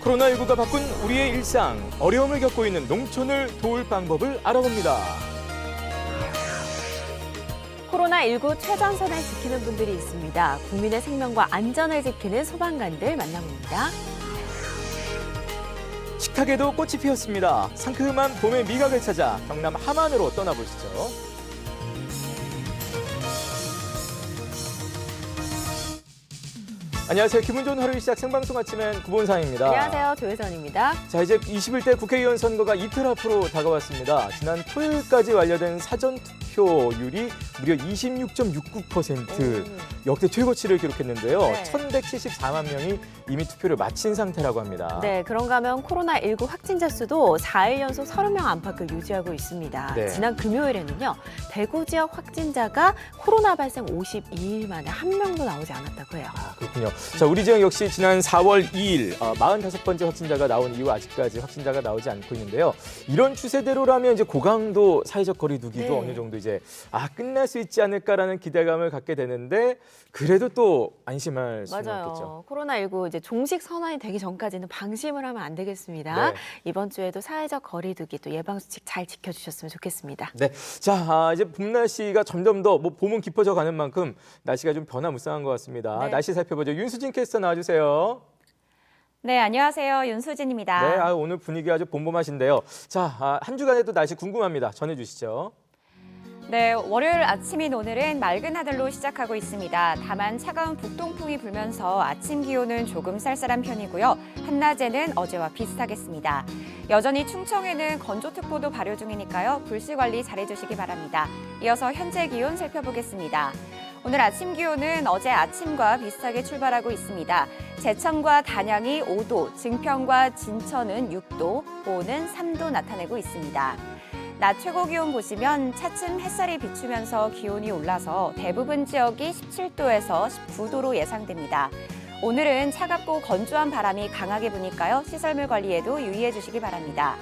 코로나19가 바꾼 우리의 일상, 어려움을 겪고 있는 농촌을 도울 방법을 알아봅니다. 코로나19 최전선을 지키는 분들이 있습니다. 국민의 생명과 안전을 지키는 소방관들 만나봅니다. 식탁에도 꽃이 피었습니다. 상큼한 봄의 미각을 찾아 경남 함안으로 떠나보시죠. 안녕하세요. 기분 좋은 하루 시작 생방송 아침엔 구본상입니다. 안녕하세요. 조혜선입니다. 자, 이제 21대 국회의원 선거가 이틀 앞으로 다가왔습니다. 지난 토요일까지 완료된 사전투표율이 무려 26.69%, 역대 최고치를 기록했는데요. 네. 1,174만 명이 이미 투표를 마친 상태라고 합니다. 네, 그런가 하면 코로나19 확진자 수도 4일 연속 30명 안팎을 유지하고 있습니다. 네. 지난 금요일에는요, 대구 지역 확진자가 코로나 발생 52일 만에 한 명도 나오지 않았다고 해요. 아, 그렇군요. 자, 우리 지역 역시 지난 4월 2일 45번째 확진자가 나온 이후 아직까지 확진자가 나오지 않고 있는데요. 이런 추세대로라면 이제 고강도 사회적 거리 두기도 네. 어느 정도 이제 끝날 수 있지 않을까라는 기대감을 갖게 되는데 그래도 또 안심할 수는 없겠죠. 맞아요. 코로나19 이제 종식 선언이 되기 전까지는 방심을 하면 안 되겠습니다. 네. 이번 주에도 사회적 거리 두기 또 예방 수칙 잘 지켜주셨으면 좋겠습니다. 네, 자 이제 봄 날씨가 점점 더 봄은 깊어져 가는 만큼 날씨가 좀 변화무쌍한 것 같습니다. 네. 날씨 살펴보죠. 윤수진 캐스터 나와주세요. 네, 안녕하세요. 윤수진입니다. 네, 오늘 분위기 아주 봄봄하신데요. 자, 한 주간에도 날씨 궁금합니다. 전해주시죠. 네, 월요일 아침인 오늘은 맑은 하늘로 시작하고 있습니다. 다만 차가운 북동풍이 불면서 아침 기온은 조금 쌀쌀한 편이고요. 한낮에는 어제와 비슷하겠습니다. 여전히 충청에는 건조특보도 발효 중이니까요. 불씨 관리 잘해주시기 바랍니다. 이어서 현재 기온 살펴보겠습니다. 오늘 아침 기온은 어제 아침과 비슷하게 출발하고 있습니다. 제천과 단양이 5도, 증평과 진천은 6도, 보은은 3도 나타내고 있습니다. 낮 최고 기온 보시면 차츰 햇살이 비추면서 기온이 올라서 대부분 지역이 17도에서 19도로 예상됩니다. 오늘은 차갑고 건조한 바람이 강하게 부니까요. 시설물 관리에도 유의해 주시기 바랍니다.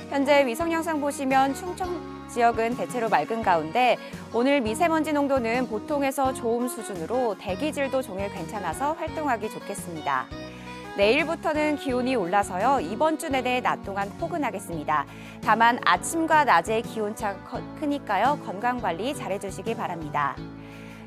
현재 위성 영상 보시면 충청 지역은 대체로 맑은 가운데 오늘 미세먼지 농도는 보통에서 좋음 수준으로 대기질도 종일 괜찮아서 활동하기 좋겠습니다. 내일부터는 기온이 올라서요. 이번 주 내내 낮 동안 포근하겠습니다. 다만 아침과 낮의 기온차가 크니까요. 건강관리 잘해주시기 바랍니다.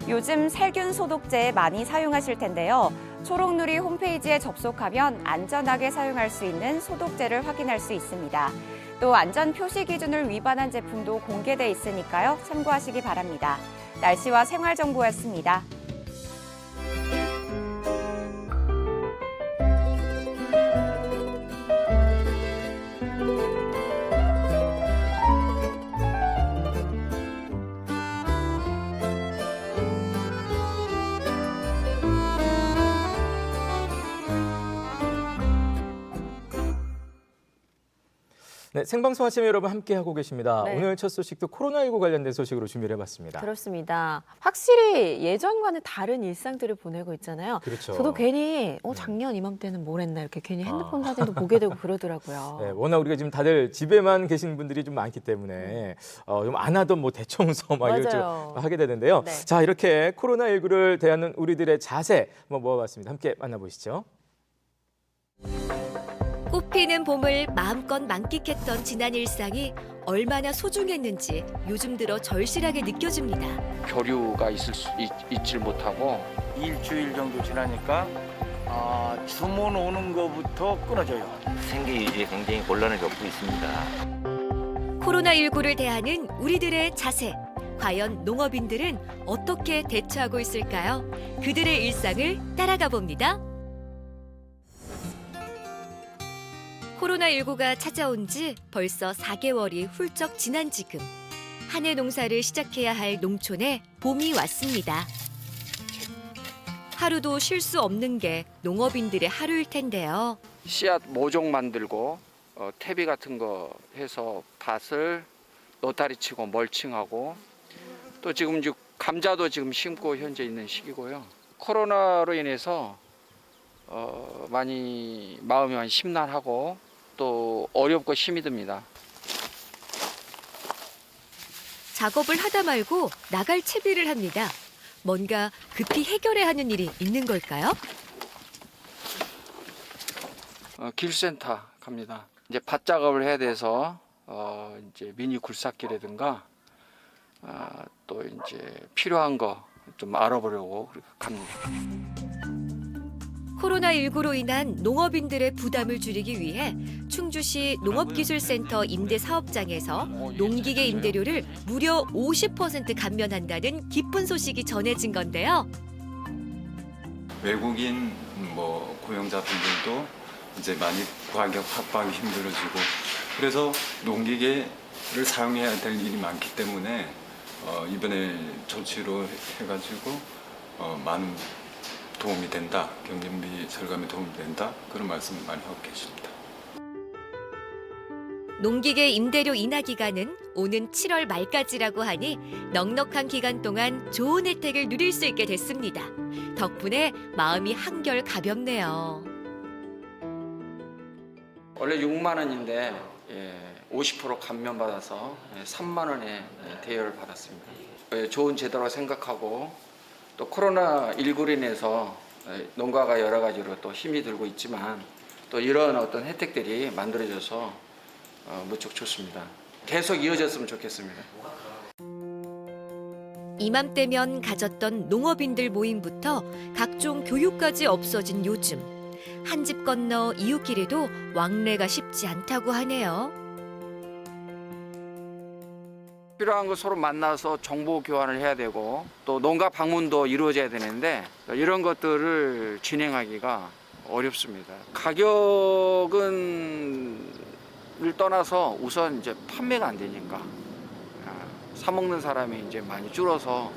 요즘 살균 소독제 많이 사용하실 텐데요. 초록누리 홈페이지에 접속하면 안전하게 사용할 수 있는 소독제를 확인할 수 있습니다. 또 안전 표시 기준을 위반한 제품도 공개돼 있으니까요. 참고하시기 바랍니다. 날씨와 생활 정보였습니다. 네, 생방송 아침에 여러분 함께하고 계십니다. 네. 오늘 첫 소식도 코로나19 관련된 소식으로 준비를 해봤습니다. 그렇습니다. 확실히 예전과는 다른 일상들을 보내고 있잖아요. 그렇죠. 저도 괜히 작년 이맘때는 뭘 했나 이렇게 괜히 핸드폰 사진도 보게 되고 그러더라고요. 네, 워낙 우리가 지금 다들 집에만 계신 분들이 좀 많기 때문에 좀 안 하던 뭐 대청소 막 이런 맞아요. 좀 하게 되는데요. 네. 자, 이렇게 코로나19를 대하는 우리들의 자세 한번 모아봤습니다. 함께 만나보시죠. 꽃피는 봄을 마음껏 만끽했던 지난 일상이 얼마나 소중했는지 요즘 들어 절실하게 느껴집니다. 교류가 있질 못하고 일주일 정도 지나니까 주문 오는 것부터 끊어져요. 생계 유지에 굉장히 곤란을 겪고 있습니다. 코로나19를 대하는 우리들의 자세. 과연 농업인들은 어떻게 대처하고 있을까요? 그들의 일상을 따라가 봅니다. 코로나19가 찾아온 지 벌써 4개월이 훌쩍 지난 지금 한 해 농사를 시작해야 할 농촌에 봄이 왔습니다. 하루도 쉴 수 없는 게 농업인들의 하루일 텐데요. 씨앗 모종 만들고 퇴비 같은 거 해서 밭을 노타리 치고 멀칭하고 또 지금 감자도 지금 심고 현재 있는 시기고요. 코로나로 인해서 많이 마음이 많이 심란하고 또 어렵고 힘이 듭니다. 작업을 하다 말고 나갈 채비를 합니다. 뭔가 급히 해결해야 하는 일이 있는 걸까요? 길센터 갑니다. 이제 밭 작업을 해야 돼서 이제 미니 굴삭기라든가 또 이제 필요한 거 좀 알아보려고 그렇게 갑니다. 코로나19로 인한 농업인들의 부담을 줄이기 위해 충주시 농업기술센터 임대사업장에서 농기계 임대료를 무려 50% 감면한다는 기쁜 소식이 전해진 건데요. 외국인 고용자분들도 이제 많이 가격 확보하기 힘들어지고 그래서 농기계를 사용해야 될 일이 많기 때문에 이번에 조치로 해가지고 많은 도움이 된다, 경비비 절감에 도움이 된다 그런 말씀 많이 하고 계십니다. 농기계 임대료 인하 기간은 오는 7월 말까지라고 하니 넉넉한 기간 동안 좋은 혜택을 누릴 수 있게 됐습니다. 덕분에 마음이 한결 가볍네요. 원래 6만 원인데 50% 감면받아서 3만 원의 대여를 받았습니다. 좋은 제도라고 생각하고 또 코로나19로 인해서 농가가 여러 가지로 또 힘이 들고 있지만 또 이런 어떤 혜택들이 만들어져서 무척 좋습니다. 계속 이어졌으면 좋겠습니다. 이맘때면 가졌던 농업인들 모임부터 각종 교육까지 없어진 요즘. 한 집 건너 이웃끼리도 왕래가 쉽지 않다고 하네요. 필요한 거 서로 만나서 정보 교환을 해야 되고 또 농가 방문도 이루어져야 되는데 이런 것들을 진행하기가 어렵습니다. 가격을 떠나서 우선 이제 판매가 안 되니까 사 먹는 사람이 이제 많이 줄어서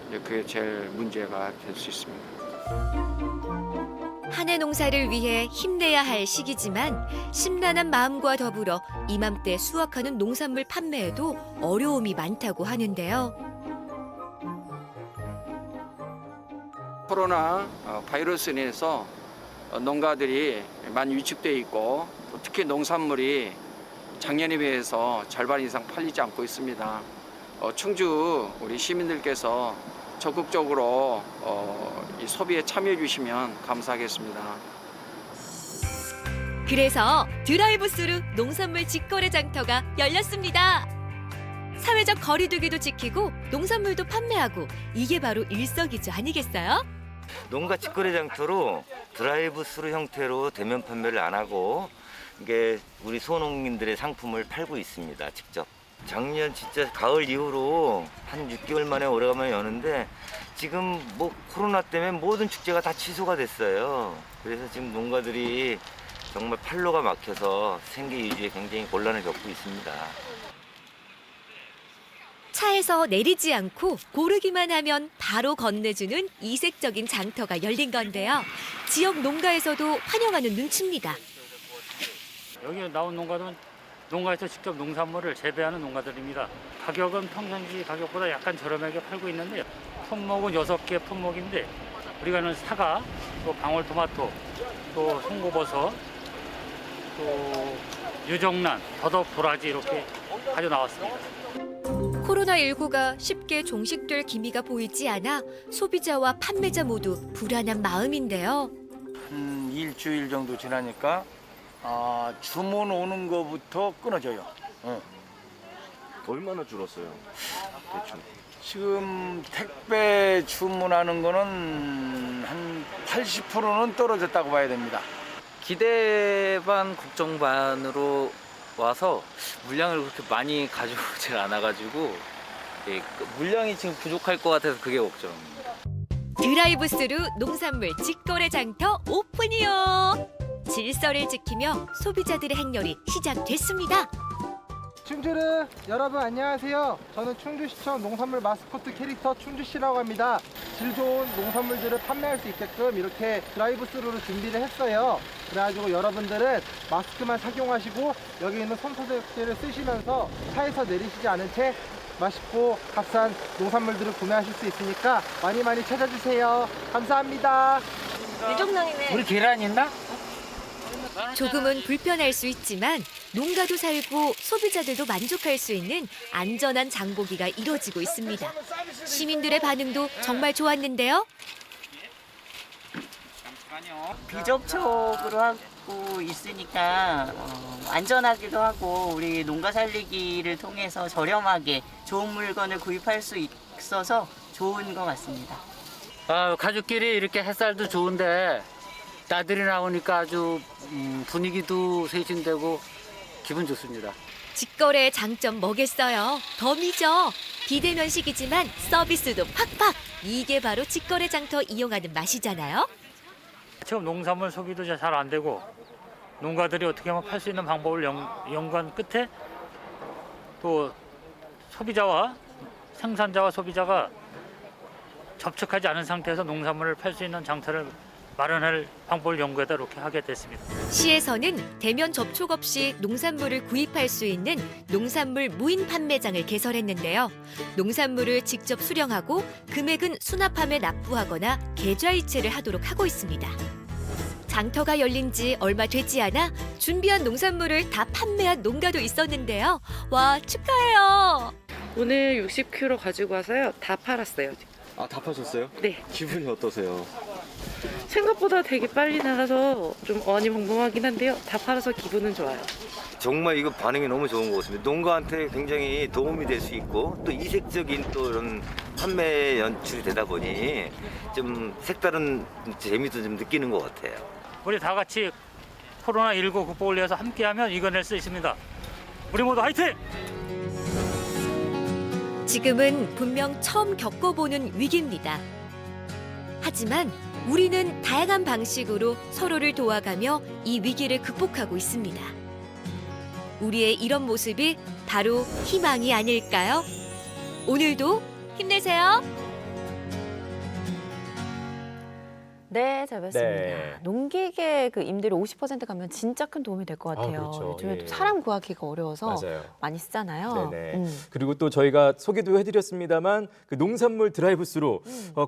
이제 그게 제일 문제가 될 수 있습니다. 한 해 농사를 위해 힘내야 할 시기지만 심란한 마음과 더불어 이맘때 수확하는 농산물 판매에도 어려움이 많다고 하는데요. 코로나 바이러스로 인해서 농가들이 많이 위축되어 있고 또 특히 농산물이 작년에 비해서 절반 이상 팔리지 않고 있습니다. 충주 우리 시민들께서 적극적으로 이 소비에 참여해 주시면 감사하겠습니다. 그래서 드라이브스루 농산물 직거래 장터가 열렸습니다. 사회적 거리두기도 지키고 농산물도 판매하고 이게 바로 일석이조 아니겠어요? 농가 직거래 장터로 드라이브스루 형태로 대면 판매를 안 하고 이게 우리 소농민들의 상품을 팔고 있습니다. 직접. 작년 진짜 가을 이후로 한 6개월 만에 오래간만에 여는데 지금 코로나 때문에 모든 축제가 다 취소가 됐어요. 그래서 지금 농가들이 정말 팔로가 막혀서 생계 유지에 굉장히 곤란을 겪고 있습니다. 차에서 내리지 않고 고르기만 하면 바로 건네주는 이색적인 장터가 열린 건데요. 지역 농가에서도 환영하는 눈치입니다. 여기 나온 농가들은 농가에서 직접 농산물을 재배하는 농가들입니다. 가격은 평상시 가격보다 약간 저렴하게 팔고 있는데 품목은 6개 품목인데 우리가 하는 사과, 또 방울토마토, 또 송고버섯, 또 유정란, 더덕, 도라지 이렇게 가져 나왔습니다. 코로나19가 쉽게 종식될 기미가 보이지 않아 소비자와 판매자 모두 불안한 마음인데요. 한 일주일 정도 지나니까 주문 오는 거부터 끊어져요. 얼마나 줄었어요? 대충. 지금 택배 주문하는 거는 한 80%는 떨어졌다고 봐야 됩니다. 기대 반 걱정 반으로 와서 물량을 그렇게 많이 가져오질 않아가지고 물량이 지금 부족할 것 같아서 그게 걱정입니다. 드라이브스루 농산물 직거래 장터 오픈이요. 질서를 지키며 소비자들의 행렬이 시작됐습니다. 충주르 여러분 안녕하세요. 저는 충주시청 농산물 마스코트 캐릭터 충주씨라고 합니다. 질 좋은 농산물들을 판매할 수 있게끔 이렇게 드라이브스루로 준비를 했어요. 그래가지고 여러분들은 마스크만 착용하시고 여기 있는 손소독제를 쓰시면서 차에서 내리시지 않은 채 맛있고 값싼 농산물들을 구매하실 수 있으니까 많이 많이 찾아주세요. 감사합니다. 유정란이네. 우리 계란 있나? 조금은 불편할 수 있지만 농가도 살고 소비자들도 만족할 수 있는 안전한 장보기가 이뤄지고 있습니다. 시민들의 반응도 정말 좋았는데요. 비접촉으로 갖고 있으니까 안전하기도 하고 우리 농가 살리기를 통해서 저렴하게 좋은 물건을 구입할 수 있어서 좋은 것 같습니다. 가족끼리 이렇게 햇살도 좋은데 나들이 나오니까 아주 분위기도 세진되고 기분 좋습니다. 직거래의 장점 뭐겠어요? 덤이죠. 비대면식이지만 서비스도 팍팍. 이게 바로 직거래 장터 이용하는 맛이잖아요. 지금 농산물 소비도 잘 안 되고 농가들이 어떻게 하면 팔 수 있는 방법을 연구한 끝에 또 소비자와 생산자와 소비자가 접촉하지 않은 상태에서 농산물을 팔 수 있는 장터를 마련할 방법을 연구해서 이렇게 하게 됐습니다. 시에서는 대면 접촉 없이 농산물을 구입할 수 있는 농산물 무인 판매장을 개설했는데요. 농산물을 직접 수령하고 금액은 수납함에 납부하거나 계좌이체를 하도록 하고 있습니다. 장터가 열린 지 얼마 되지 않아 준비한 농산물을 다 판매한 농가도 있었는데요. 와, 축하해요. 오늘 60kg 가지고 와서요. 다 팔았어요. 아, 다 파셨어요? 네. 기분이 어떠세요? 생각보다 되게 빨리 나가서 좀 어니벙벙하긴 한데요. 다 팔아서 기분은 좋아요. 정말 이거 반응이 너무 좋은 것 같습니다. 농가한테 굉장히 도움이 될 수 있고 또 이색적인 또 이런 판매 연출이 되다 보니 좀 색다른 재미도 좀 느끼는 것 같아요. 우리 다 같이 코로나19 극복을 위해서 함께하면 이겨낼 수 있습니다. 우리 모두 화이팅! 지금은 분명 처음 겪어보는 위기입니다. 하지만 우리는 다양한 방식으로 서로를 도와가며 이 위기를 극복하고 있습니다. 우리의 이런 모습이 바로 희망이 아닐까요? 오늘도 힘내세요. 네, 잘 봤습니다. 네. 농기계 그 임대료 50% 가면 진짜 큰 도움이 될 것 같아요. 그렇죠. 요즘에 예. 또 사람 구하기가 어려워서 맞아요. 많이 쓰잖아요. 네네. 그리고 또 저희가 소개도 해드렸습니다만 그 농산물 드라이브스루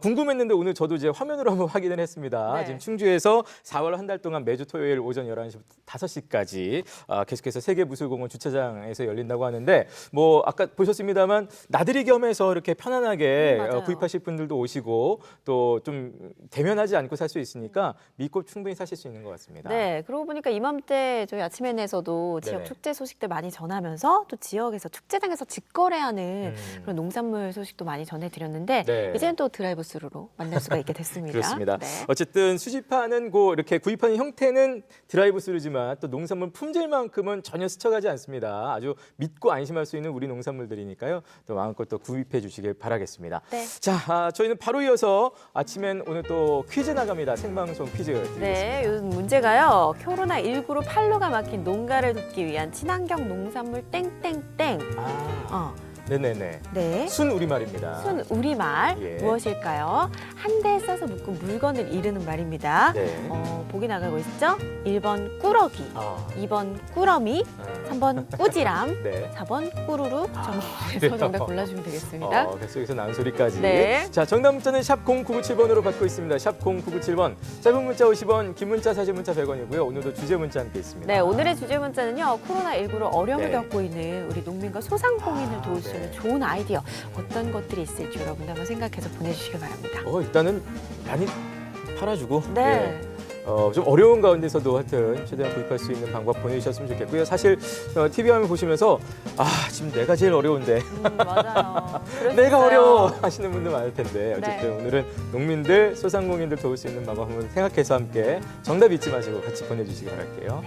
궁금했는데 오늘 저도 이제 화면으로 한번 확인을 했습니다. 네. 지금 충주에서 4월 한 달 동안 매주 토요일 오전 11시부터 5시까지 계속해서 세계무술공원 주차장에서 열린다고 하는데 뭐 아까 보셨습니다만 나들이 겸해서 이렇게 편안하게 맞아요. 구입하실 분들도 오시고 또 좀 대면하지 않고 살 수 있으니까 믿고 충분히 사실 수 있는 것 같습니다. 네, 그러고 보니까 이맘때 저희 아침에 내서도 지역 네네. 축제 소식들 많이 전하면서 또 지역에서 축제장에서 직거래하는 그런 농산물 소식도 많이 전해드렸는데 네. 이제는 또 드라이브스루로 만날 수가 있게 됐습니다. 그렇습니다. 네. 어쨌든 수집하는 이렇게 구입하는 형태는 드라이브스루지만 또 농산물 품질만큼은 전혀 스쳐가지 않습니다. 아주 믿고 안심할 수 있는 우리 농산물들이니까요. 또 마음껏 또 구입해 주시길 바라겠습니다. 네. 자, 저희는 바로 이어서 아침엔 오늘 또 퀴즈 나갑니다. 생방송 퀴즈 드리겠습니다. 네, 요즘 문제가요. 코로나19로 팔로가 막힌 농가를 돕기 위한 친환경 농산물 땡땡땡. 네네네. 네. 순 우리말입니다. 순 우리말 예. 무엇일까요? 한 대에 써서 묶은 물건을 이르는 말입니다. 네. 보기 나가고 있죠? 1번 꾸러기, 2번 꾸러미, 3번 꾸지람, 네. 4번 꾸루루 정답에서 그래요? 정답 골라주면 되겠습니다. 뱃속에서 나는 소리까지. 네. 자, 정답 문자는 샵 0997번으로 받고 있습니다. 샵 0997번. 짧은 문자 50원, 긴 문자 사진 문자 100원이고요. 오늘도 주제 문자 함께 있습니다. 네, 오늘의 주제 문자는요. 코로나19로 어려움을 네. 겪고 있는 우리 농민과 소상공인을 도울 수 있는 좋은 아이디어 어떤 것들이 있을지 여러분 한번 생각해서 보내주시길 바랍니다. 일단은 많이 팔아주고 네. 좀 어려운 가운데서도 하여튼 최대한 구입할 수 있는 방법 보내주셨으면 좋겠고요. 사실 TV 화면 보시면서 지금 내가 제일 어려운데 맞아요. 그럴 수 내가 있어요. 어려워 하시는 분들 많을 텐데 어쨌든 네. 오늘은 농민들, 소상공인들 도울 수 있는 방법 한번 생각해서 함께 정답 잊지 마시고 같이 보내주시기 바랄게요.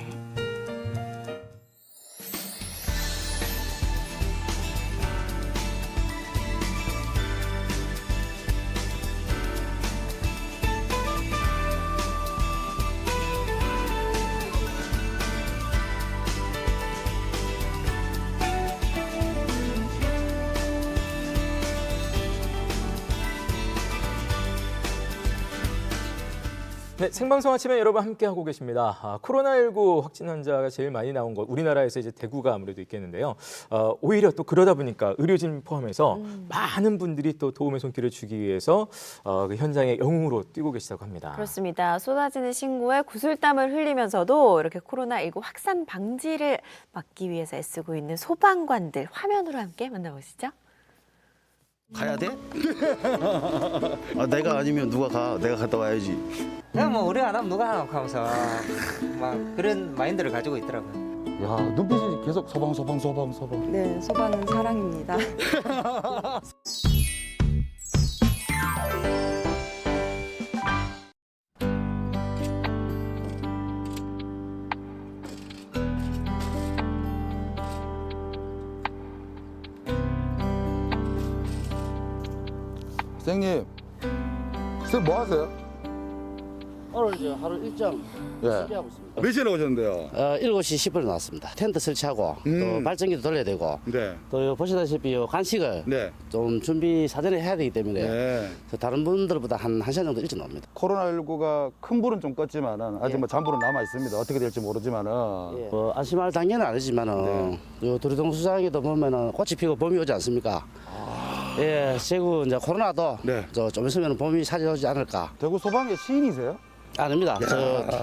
네, 생방송 아침에 여러분 함께하고 계십니다. 코로나19 확진 환자가 제일 많이 나온 곳, 우리나라에서 이제 대구가 아무래도 있겠는데요. 오히려 또 그러다 보니까 의료진 포함해서 많은 분들이 또 도움의 손길을 주기 위해서 그 현장에 영웅으로 뛰고 계시다고 합니다. 그렇습니다. 쏟아지는 신고에 구슬땀을 흘리면서도 이렇게 코로나19 확산 방지를 막기 위해서 애쓰고 있는 소방관들 화면으로 함께 만나보시죠. 가야 돼? 아, 내가 아니면 누가 가? 내가 갔다 와야지. 그냥 뭐 우리 안 하면 누가 하나 하면서 막 그런 마인드를 가지고 있더라고요. 야, 눈빛이 계속 소방. 네, 소방은 사랑입니다. 선생님, 선생님 뭐 하세요? 오늘 저 하루 일정 예. 준비하고 있습니다. 몇 시에 나오셨는데요? 7시 10분에 나왔습니다. 텐트 설치하고 또 발전기도 돌려야 되고 네. 또 보시다시피 요 간식을 네. 좀 준비 사전에 해야 되기 때문에 네. 다른 분들보다 한 1시간 정도 일찍 나옵니다. 코로나19가 큰 불은 좀 껐지만은 아직 뭐 잔불은 남아 있습니다. 어떻게 될지 모르지만은. 안심할 단계는 아니지만은 요 도리동 수장에도 보면은 꽃이 피고 봄이 오지 않습니까? 예, 제구 이제 코로나도 좀 있으면 봄이 찾아오지 않을까. 대구 소방의 시인이세요? 아닙니다.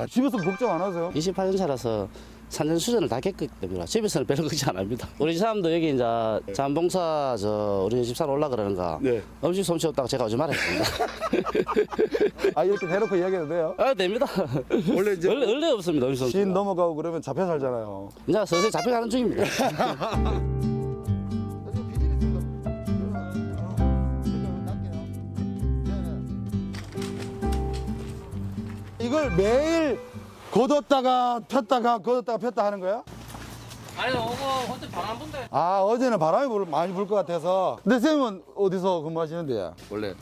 집에서 걱정 안 하세요? 28년차라서 산전수전을 다 겪었기 때문에 집에서는 별로 걱정 안 합니다. 우리 사람도 여기 이제 자원봉사 우리 집사람 올라 그러는가 음식 솜씨 없다고 제가 오지 말했습니다. 아, 이렇게 대놓고 이야기해도 돼요? 아, 됩니다. 원래 이제 원래 없습니다. 음식 솜씨. 시인 넘어가고 그러면 잡혀 살잖아요. 이제 서서히 잡혀가는 중입니다. 이걸 매일 걷었다가 폈다가 걷었다가 폈다 하는 거야? 아니, 어제 바람 분대. 아, 어제는 바람이 많이 불 것 같아서. 근데 쌤은 어디서 근무하시는데요? 원래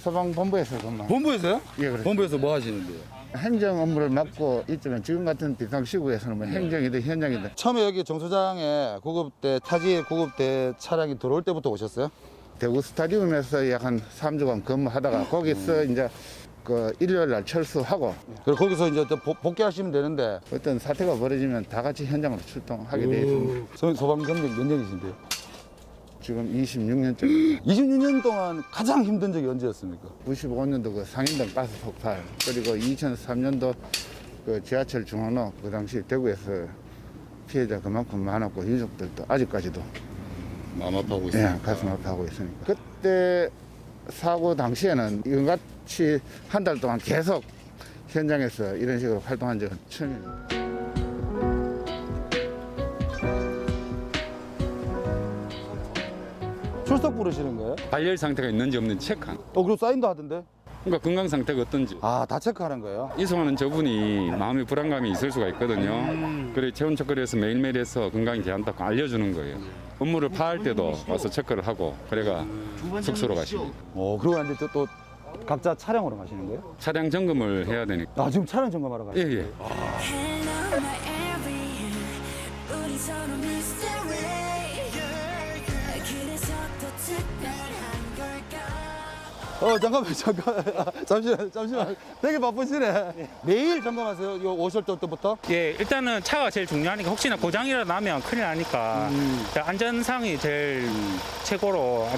소방본부에서 근무. 본부에서요? 예, 그렇죠. 본부에서 뭐 하시는데요? 행정 업무를 맡고 있지만 지금 같은 비상시국에서는 뭐 행정이든 현장이든. 처음에 여기 정수장에 구급대 타지에 구급대 차량이 들어올 때부터 오셨어요? 대구 스타디움에서 약 한 3주간 근무하다가 거기서 이제 그 일요일 날 철수하고 그리고 거기서 이제 또 복귀하시면 되는데 어떤 사태가 벌어지면 다 같이 현장으로 출동하게 되어 있습니다. 소방 경력 몇 년이신데요? 지금 26년째입니다. 26년 동안 가장 힘든 적이 언제였습니까? 95년도 그 상인동 가스 폭발, 그리고 2003년도 그 지하철 중앙로 그 당시 대구에서 피해자 그만큼 많았고 유족들도 아직까지도 마음 아파하고 있습니다. 예, 가슴 아파하고 있으니까. 그때 사고 당시에는 이같이 한 달 동안 계속 현장에서 이런 식으로 활동한 적은 처음입니다. 출석 부르시는 거예요? 발열 상태가 있는지 없는지 체크한. 그리고 사인도 하던데? 그러니까 건강 상태가 어떤지. 아, 다 체크하는 거예요? 이송하는 저분이 마음의 불안감이 있을 수가 있거든요. 그래 체온 체크를 해서 매일매일 해서 건강이 괜찮다고 알려주는 거예요. 업무를 파할 때도 와서 체크를 하고 그래가 숙소로 가십니다. 그리고 이제 또 각자 차량으로 가시는 거예요? 차량 점검을 해야 되니까. 아, 지금 차량 점검하러 가요? 예. 잠시만. 되게 바쁘시네. 매일 점검하세요? 이거 오실 때부터? 예, 일단은 차가 제일 중요하니까 혹시나 고장이라도 나면 큰일 나니까 안전상이 제일 최고로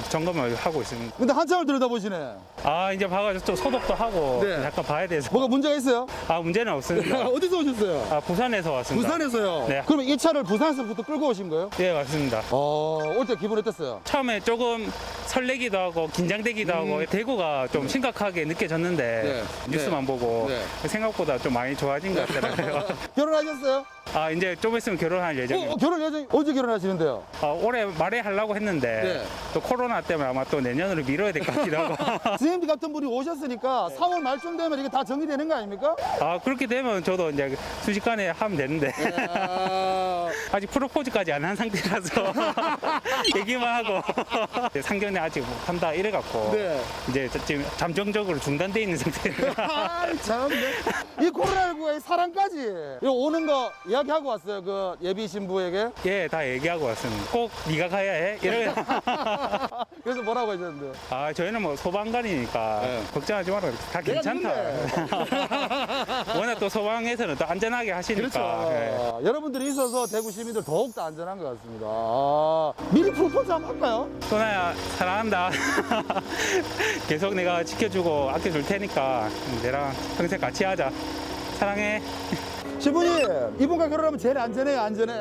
점검을 하고 있습니다. 근데 한참을 들여다보시네. 아, 이제 봐가지고 좀 소독도 하고 약간 봐야 돼서. 뭐가 문제가 있어요? 아, 문제는 없습니다. 어디서 오셨어요? 아, 부산에서 왔습니다. 부산에서요? 네. 그러면 이 차를 부산에서부터 끌고 오신 거예요? 예, 맞습니다. 올 때 기분 어땠어요? 처음에 조금 설레기도 하고 긴장되기도 하고 대구가 좀 심각하게 느껴졌는데 뉴스만 보고 생각보다 좀 많이 좋아진 것 같더라고요. 결혼하셨어요? 아, 이제 좀 있으면 결혼할 예정입니다. 결혼 예정 언제 결혼하시는데요? 올해 말에 하려고 했는데 또 코로나 때문에 아마 또 내년으로 미뤄야 될 것 같기도 하고. 선생님 같은 분이 오셨으니까 4월 말쯤 되면 이게 다 정리되는 거 아닙니까? 아, 그렇게 되면 저도 이제 순식간에 하면 되는데 아직 프로포즈까지 안 한 상태라서 얘기만 하고 상견례 아직 못 한다 이래갖고 이제 지금 잠정적으로 중단돼 있는 상태예요. 참, 이 코로나19가 사랑까지 오는 거 이야기하고 왔어요. 그 예비 신부에게. 예, 다 얘기하고 왔습니다. 꼭 네가 가야 해. 이러면 그래서 뭐라고 하셨는데요? 아, 저희는 뭐 소방관이니까 걱정하지 마라. 다 괜찮다. 워낙 또 소방에서는 또 안전하게 하시니까. 그렇죠. 여러분들이 있어서 대구 시민들 더욱 더 안전한 것 같습니다. 미리 프로포즈 한번 할까요? 소나야, 사랑한다. 계속 내가 지켜주고 아껴줄 테니까 내랑 평생 같이 하자. 사랑해. 신부님, 이분과 결혼하면 제일 안전해요, 안전해.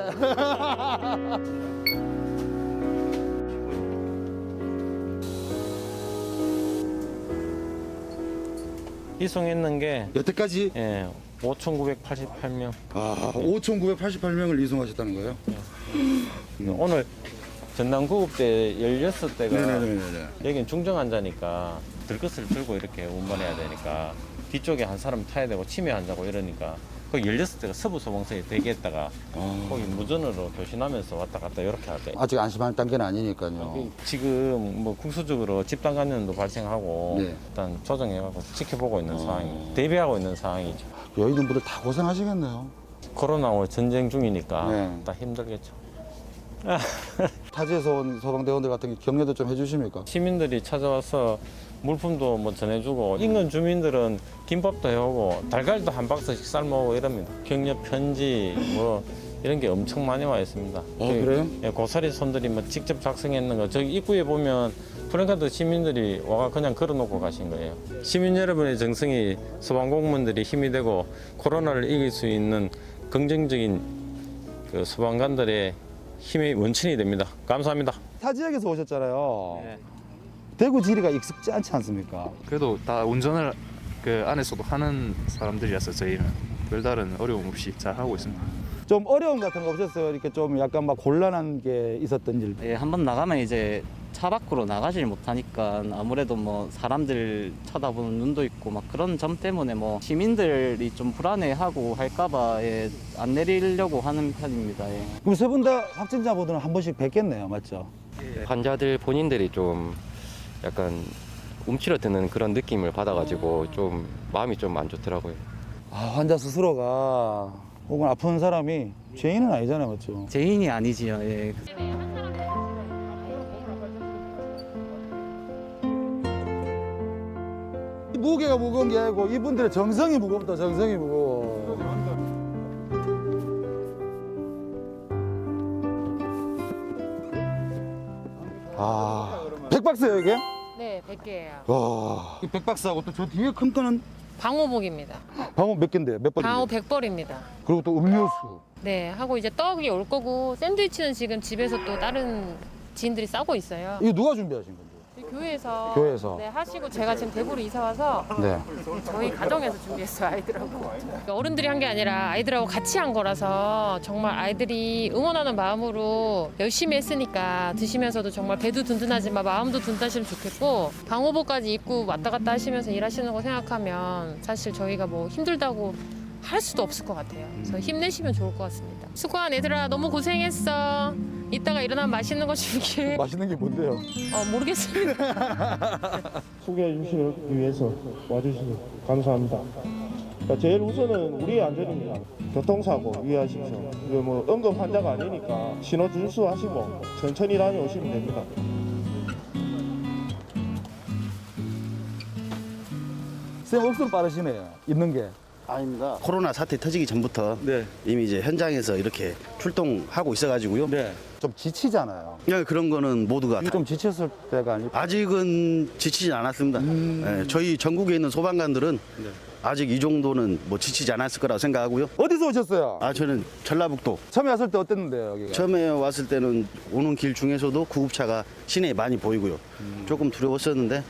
이송했는 게 여태까지? 예, 5,988명. 아, 5,988명을 이송하셨다는 거예요? 오늘 전남 구급대 16대가 네네네네. 여긴 중증 환자니까 들것을 들고 이렇게 운반해야 되니까 뒤쪽에 한 사람 타야 되고 치매 환자고 이러니까 거기 16대가 서부소방서에 대기했다가 거기 무전으로 교신하면서 왔다 갔다 이렇게 하대. 아직 안심할 단계는 아니니까요. 지금 뭐 국수적으로 집단 감염도 발생하고 네. 일단 조정해가고 지켜보고 있는 상황이 대비하고 있는 상황이죠. 여의도 분들 다 고생하시겠네요. 코로나와 전쟁 중이니까 네. 다 힘들겠죠. 타지에서 온 소방대원들 같은 게 격려도 좀 해주십니까? 시민들이 찾아와서 물품도 뭐 전해주고 인근 주민들은 김밥도 해오고 달걀도 한 박스씩 삶아오고 이럽니다. 격려 편지 뭐 이런 게 엄청 많이 와 있습니다. 그래요? 예, 고사리 손들이 뭐 직접 작성했는 거 저기 입구에 보면 프랭카드 시민들이 와가 그냥 걸어놓고 가신 거예요. 시민 여러분의 정성이 소방공무원들이 힘이 되고 코로나를 이길 수 있는 긍정적인 그 소방관들의 힘의 원천이 됩니다. 감사합니다. 타 지역에서 오셨잖아요. 대구 지리가 익숙지 않지 않습니까? 그래도 다 운전을 그 안에서도 하는 사람들이라서 저희는 별다른 어려움 없이 잘 하고 있습니다. 좀 어려움 같은 거 없었어요? 이렇게 좀 약간 막 곤란한 게 있었던 일. 예, 한번 나가면 이제 차 밖으로 나가질 못하니까 아무래도 뭐 사람들 쳐다보는 눈도 있고 막 그런 점 때문에 뭐 시민들이 좀 불안해하고 할까봐 예, 안 내리려고 하는 편입니다. 예. 그럼 세 분 다 확진자분들은 한 번씩 뵙겠네요, 맞죠? 환자들 본인들이 좀 약간 움츠러드는 그런 느낌을 받아가지고 좀 마음이 좀 안 좋더라고요. 아, 환자 스스로가 혹은 아픈 사람이 죄인은 아니잖아요, 맞죠? 죄인이 아니지요. 예. 무게가 무거운 게 아니고 이분들의 정성이 무겁다, 정성이 무거워. 아, 100박스예요 이게? 네, 100개예요. 와, 100박스하고 또 저 뒤에 큰 거는 방호복입니다. 방어 몇 개인데요? 몇 벌인데요? 방호 100벌입니다. 그리고 또 음료수. 네, 하고 이제 떡이 올 거고 샌드위치는 지금 집에서 또 다른 지인들이 싸고 있어요. 이거 누가 준비하신 건데요? 교회에서. 교회에서. 네, 하시고 제가 지금 대구로 이사 와서 네. 저희 가정에서 준비했어요, 아이들하고. 어른들이 한 게 아니라 아이들하고 같이 한 거라서 정말 아이들이 응원하는 마음으로 열심히 했으니까 드시면서도 정말 배도 든든하지만 마음도 든든하시면 좋겠고 방호복까지 입고 왔다 갔다 하시면서 일하시는 거 생각하면 사실 저희가 뭐 힘들다고 할 수도 없을 것 같아요. 그래서 힘내시면 좋을 것 같습니다. 수고한 애들아, 너무 고생했어. 이따가 일어나면 맛있는 거 줄게. 맛있는 게 뭔데요? 모르겠습니다. 소개해 주시기 위해서 와주셔서 감사합니다. 그러니까 제일 우선은 우리의 안전입니다. 교통사고 유의하십시오. 이거 뭐 응급 환자가 아니니까 신호 준수하시고 천천히 다녀오시면 됩니다. 쌤 억수로 빠르시네요. 있는 게. 아닙니다. 코로나 사태 터지기 전부터 이미 이제 현장에서 이렇게 출동하고 있어가지고요. 좀 지치잖아요. 네, 그런 거는 모두가 좀 지쳤을 때가 아닐까? 아직은 지치지 않았습니다. 네, 저희 전국에 있는 소방관들은 아직 이 정도는 뭐 지치지 않았을 거라고 생각하고요. 어디서 오셨어요? 아, 저는 전라북도. 처음에 왔을 때 어땠는데요, 여기가? 처음에 왔을 때는 오는 길 중에서도 구급차가 시내에 많이 보이고요. 조금 두려웠었는데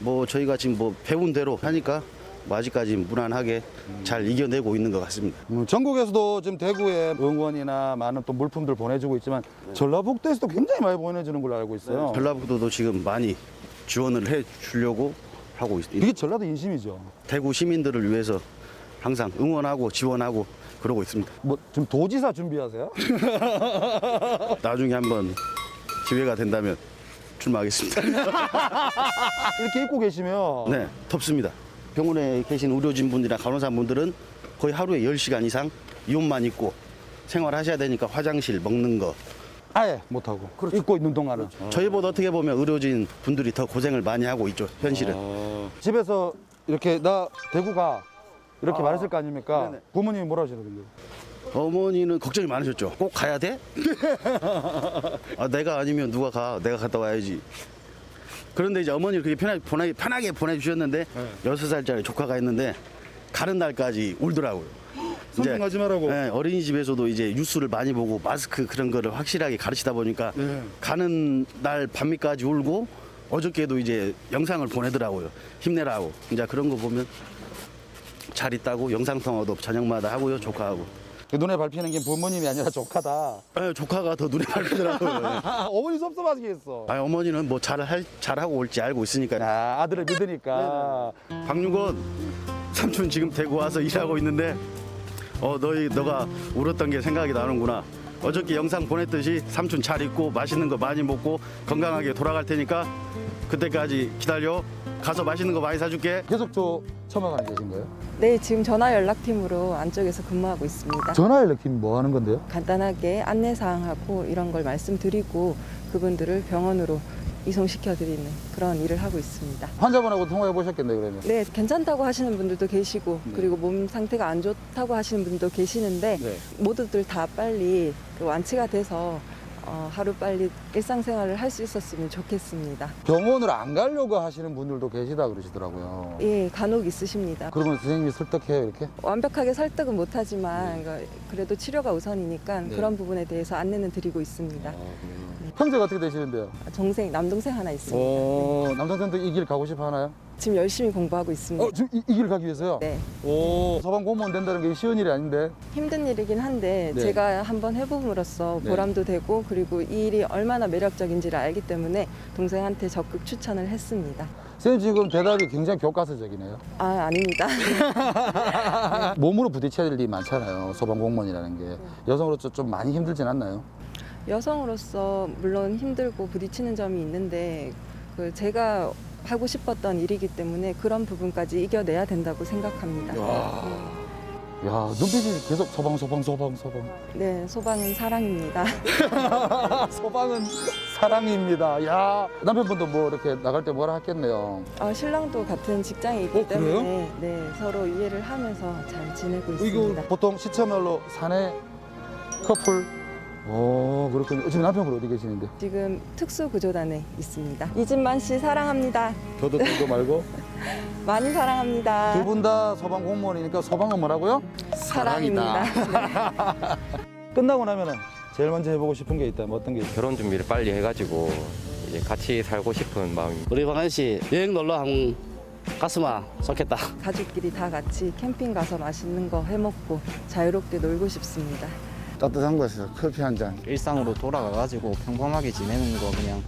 뭐 저희가 지금 뭐 배운 대로 하니까 뭐 아직까지 무난하게 잘 이겨내고 있는 것 같습니다. 전국에서도 지금 대구에 응원이나 많은 또 물품들 보내주고 있지만 전라북도에서도 굉장히 많이 보내주는 걸로 알고 있어요. 전라북도도 지금 많이 지원을 해 주려고 하고 있습니다. 이게 전라도 인심이죠. 대구 시민들을 위해서 항상 응원하고 지원하고 그러고 있습니다. 뭐 좀 도지사 준비하세요? 나중에 한번 기회가 된다면 출마하겠습니다. 이렇게 입고 계시면 네, 덥습니다. 병원에 계신 의료진분들이나 간호사분들은 거의 하루에 10시간 이상 이 옷만 입고 생활하셔야 되니까 화장실, 먹는 거 아예 못하고 입고 있는 동안은. 저희보다 어떻게 보면 의료진 분들이 더 고생을 많이 하고 있죠, 현실은. 집에서 이렇게 나 대구 가 이렇게 말했을 거 아닙니까? 부모님이 뭐라 하시는데요? 어머니는 걱정이 많으셨죠. 꼭 가야 돼? 아, 내가 아니면 누가 가? 내가 갔다 와야지. 그런데 이제 어머니를 그렇게 편하게 보내주셨는데 6살짜리 조카가 있는데 가는 날까지 울더라고요. 성공하지 말라고. 네, 어린이집에서도 이제 뉴스를 많이 보고 마스크 그런 거를 확실하게 가르치다 보니까 가는 날 밤늦까지 울고 어저께도 이제 영상을 보내더라고요. 힘내라고. 이제 그런 거 보면 잘 있다고 영상통화도 저녁마다 하고요. 조카하고. 눈에 밟히는 게 부모님이 아니라 조카다. 네, 조카가 더 눈에 밟히더라고요. 어머니 섭섭하시겠어. 아, 어머니는 뭐 잘하고 올지 알고 있으니까. 아, 아들을 믿으니까. 박유건 삼촌 지금 대구 와서 일하고 있는데 너가 울었던 게 생각이 나는구나. 어저께 영상 보냈듯이 삼촌 잘 있고 맛있는 거 많이 먹고 건강하게 돌아갈 테니까 그때까지 기다려. 가서 맛있는 거 많이 사줄게. 계속 저 첨화관에 계신 거예요? 네, 지금 전화연락팀으로 안쪽에서 근무하고 있습니다. 전화연락팀이 뭐 하는 건데요? 간단하게 안내사항하고 이런 걸 말씀드리고 그분들을 병원으로 이송시켜드리는 그런 일을 하고 있습니다. 환자분하고 통화해 보셨겠네요, 그러면? 네, 괜찮다고 하시는 분들도 계시고 그리고 몸 상태가 안 좋다고 하시는 분들도 계시는데 모두들 다 빨리 그 완치가 돼서 하루 빨리 일상생활을 할 수 있었으면 좋겠습니다. 병원을 안 가려고 하시는 분들도 계시다 그러시더라고요. 예, 간혹 있으십니다. 그러면 선생님이 설득해요, 이렇게? 완벽하게 설득은 못하지만 그래도 치료가 우선이니까 네. 그런 부분에 대해서 안내는 드리고 있습니다. 형제가 어떻게 되시는데요? 남동생 하나 있습니다. 남동생도 이 길 가고 싶어 하나요? 지금 열심히 공부하고 있습니다. 지금 이 길 가기 위해서요? 네. 소방 공무원 된다는 게 쉬운 일이 아닌데. 힘든 일이긴 한데 네. 제가 한번 해봄으로써 네. 보람도 되고 그리고 이 일이 얼마나 매력적인지를 알기 때문에 동생한테 적극 추천을 했습니다. 선생님 지금 대답이 굉장히 교과서적이네요. 아, 아닙니다. 몸으로 부딪혀야 될 일이 많잖아요. 소방 공무원이라는 게. 여성으로서 좀 많이 힘들진 않나요? 여성으로서 물론 힘들고 부딪히는 점이 있는데 제가 하고 싶었던 일이기 때문에 그런 부분까지 이겨내야 된다고 생각합니다. 야, 눈빛이 계속 소방. 네, 소방은 사랑입니다. 소방은 사랑입니다. 야, 남편분도 뭐 이렇게 나갈 때 뭐라 했겠네요. 신랑도 같은 직장에 있기 때문에 네, 서로 이해를 하면서 잘 지내고 있습니다. 이거 보통 시체말로 사내 커플. 그렇군요. 지금 남편분 어디 계시는데? 지금 특수구조단에 있습니다. 이진만 씨 사랑합니다. 저도 말고. 많이 사랑합니다. 두 분 다 소방 공무원이니까 소방은 뭐라고요? 사랑입니다. 끝나고 나면은 제일 먼저 해보고 싶은 게 있다면 어떤 게 있어요? 결혼 준비를 빨리 해가지고 이제 같이 살고 싶은 마음입니다. 우리 방한 씨 여행 놀러 한번 갔으면 좋겠다. 가족끼리 다 같이 캠핑 가서 맛있는 거 해먹고 자유롭게 놀고 싶습니다. 따뜻한 곳에서 커피 한 잔. 일상으로 돌아가가지고 평범하게 지내는 거 그냥.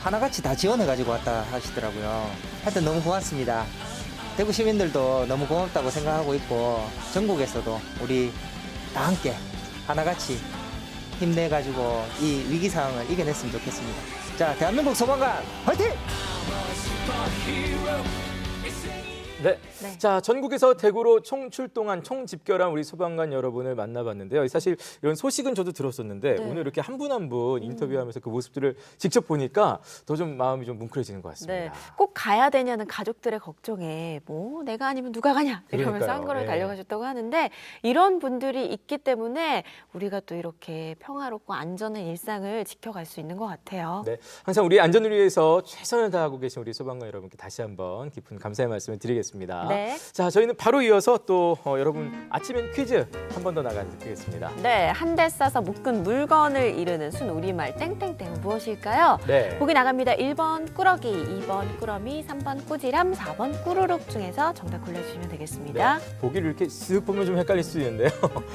하나같이 다 지원해가지고 왔다 하시더라고요. 하여튼 너무 고맙습니다. 대구 시민들도 너무 고맙다고 생각하고 있고 전국에서도 우리 다 함께 하나같이 힘내가지고 이 위기 상황을 이겨냈으면 좋겠습니다. 자, 대한민국 소방관 화이팅! 네. 자, 전국에서 대구로 총출동한 총집결한 우리 소방관 여러분을 만나봤는데요. 사실 이런 소식은 저도 들었었는데 오늘 이렇게 한 분 한 분 인터뷰하면서 그 모습들을 직접 보니까 더 좀 마음이 좀 뭉클해지는 것 같습니다. 네, 꼭 가야 되냐는 가족들의 걱정에 뭐 내가 아니면 누가 가냐 이러면서 그러니까요. 한 걸음 네. 달려가셨다고 하는데 이런 분들이 있기 때문에 우리가 또 이렇게 평화롭고 안전한 일상을 지켜갈 수 있는 것 같아요. 네, 항상 우리 안전을 위해서 최선을 다하고 계신 우리 소방관 여러분께 다시 한번 깊은 감사의 말씀을 드리겠습니다. 네. 자, 저희는 바로 이어서 또 여러분 아침엔 퀴즈 한 번 더 나가드리겠습니다. 네, 한 대 싸서 묶은 물건을 이르는 순 우리말 땡땡땡은 무엇일까요? 네. 보기 나갑니다. 1번 꾸러기, 2번 꾸러미, 3번 꾸지람, 4번 꾸루룩 중에서 정답 골라주시면 되겠습니다. 네, 보기를 이렇게 쓱 보면 좀 헷갈릴 수 있는데요.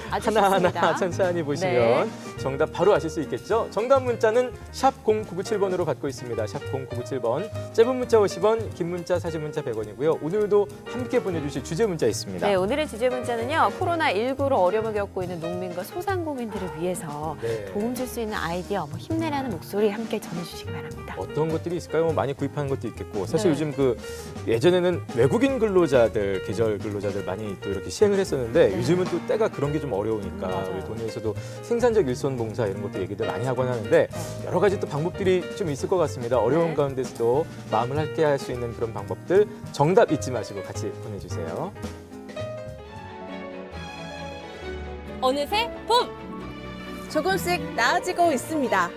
아주 하나하나 쉽습니다. 천천히 보시면 네. 정답 바로 아실 수 있겠죠? 정답 문자는 샵 0997번으로 받고 있습니다. 샵 0997번. 짧은 문자 50원, 긴 문자 사진 문자 100원이고요. 오늘도 오늘도 함께 보내주실 주제 문자 있습니다. 네, 오늘의 주제 문자는요. 코로나19로 어려움을 겪고 있는 농민과 소상공인들을 위해서 네. 도움 줄 수 있는 아이디어, 힘내라는 목소리 함께 전해주시기 바랍니다. 어떤 것들이 있을까요? 뭐 많이 구입하는 것도 있겠고 사실 네. 요즘 그 예전에는 외국인 근로자들, 계절 근로자들 많이 또 이렇게 시행을 했었는데 네. 요즘은 또 때가 그런 게 좀 어려우니까 맞아요. 우리 돈에서도 생산적 일손 봉사 이런 것도 얘기들 많이 하곤 하는데 여러 가지 또 방법들이 좀 있을 것 같습니다. 어려운 네. 가운데서도 마음을 함께 할 수 있는 그런 방법들 정답 잊지 마시고 같이 보내주세요. 어느새 봄! 조금씩 나아지고 있습니다.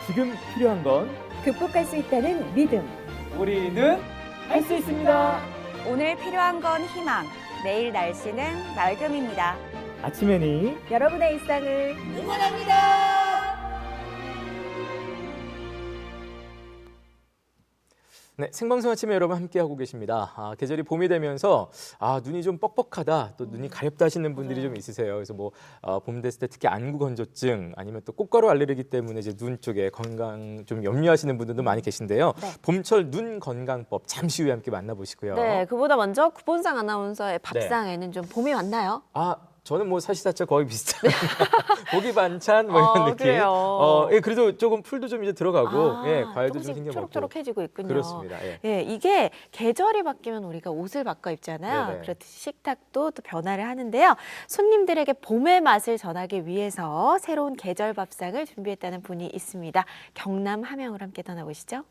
지금 필요한 건 극복할 수 있다는 믿음. 우리는 할 수 있습니다. 오늘 필요한 건 희망, 내일 날씨는 맑음입니다. 아침에니 여러분의 일상을 응원합니다. 네, 생방송 아침에 여러분 함께하고 계십니다. 계절이 봄이 되면서 눈이 좀 뻑뻑하다, 또 눈이 가렵다 하시는 분들이 좀 있으세요. 그래서 뭐 봄 됐을 때 특히 안구 건조증 아니면 또 꽃가루 알레르기 때문에 이제 눈 쪽에 건강 좀 염려하시는 분들도 많이 계신데요. 네. 봄철 눈 건강법 잠시 후에 함께 만나보시고요. 네, 그보다 먼저 구본상 아나운서의 밥상에는 좀 봄이 왔나요? 저는 뭐 사시사철 거의 비슷한 고기 반찬 뭐 이런 느낌. 그래요. 예, 그래도 조금 풀도 좀 이제 들어가고 예, 과일도 좀 조금씩 챙겨 먹고. 초록초록해지고 있군요. 그렇습니다. 예. 예, 이게 계절이 바뀌면 우리가 옷을 바꿔 입잖아요. 네네. 그렇듯이 식탁도 또 변화를 하는데요. 손님들에게 봄의 맛을 전하기 위해서 새로운 계절 밥상을 준비했다는 분이 있습니다. 경남 함양으로 함께 떠나보시죠.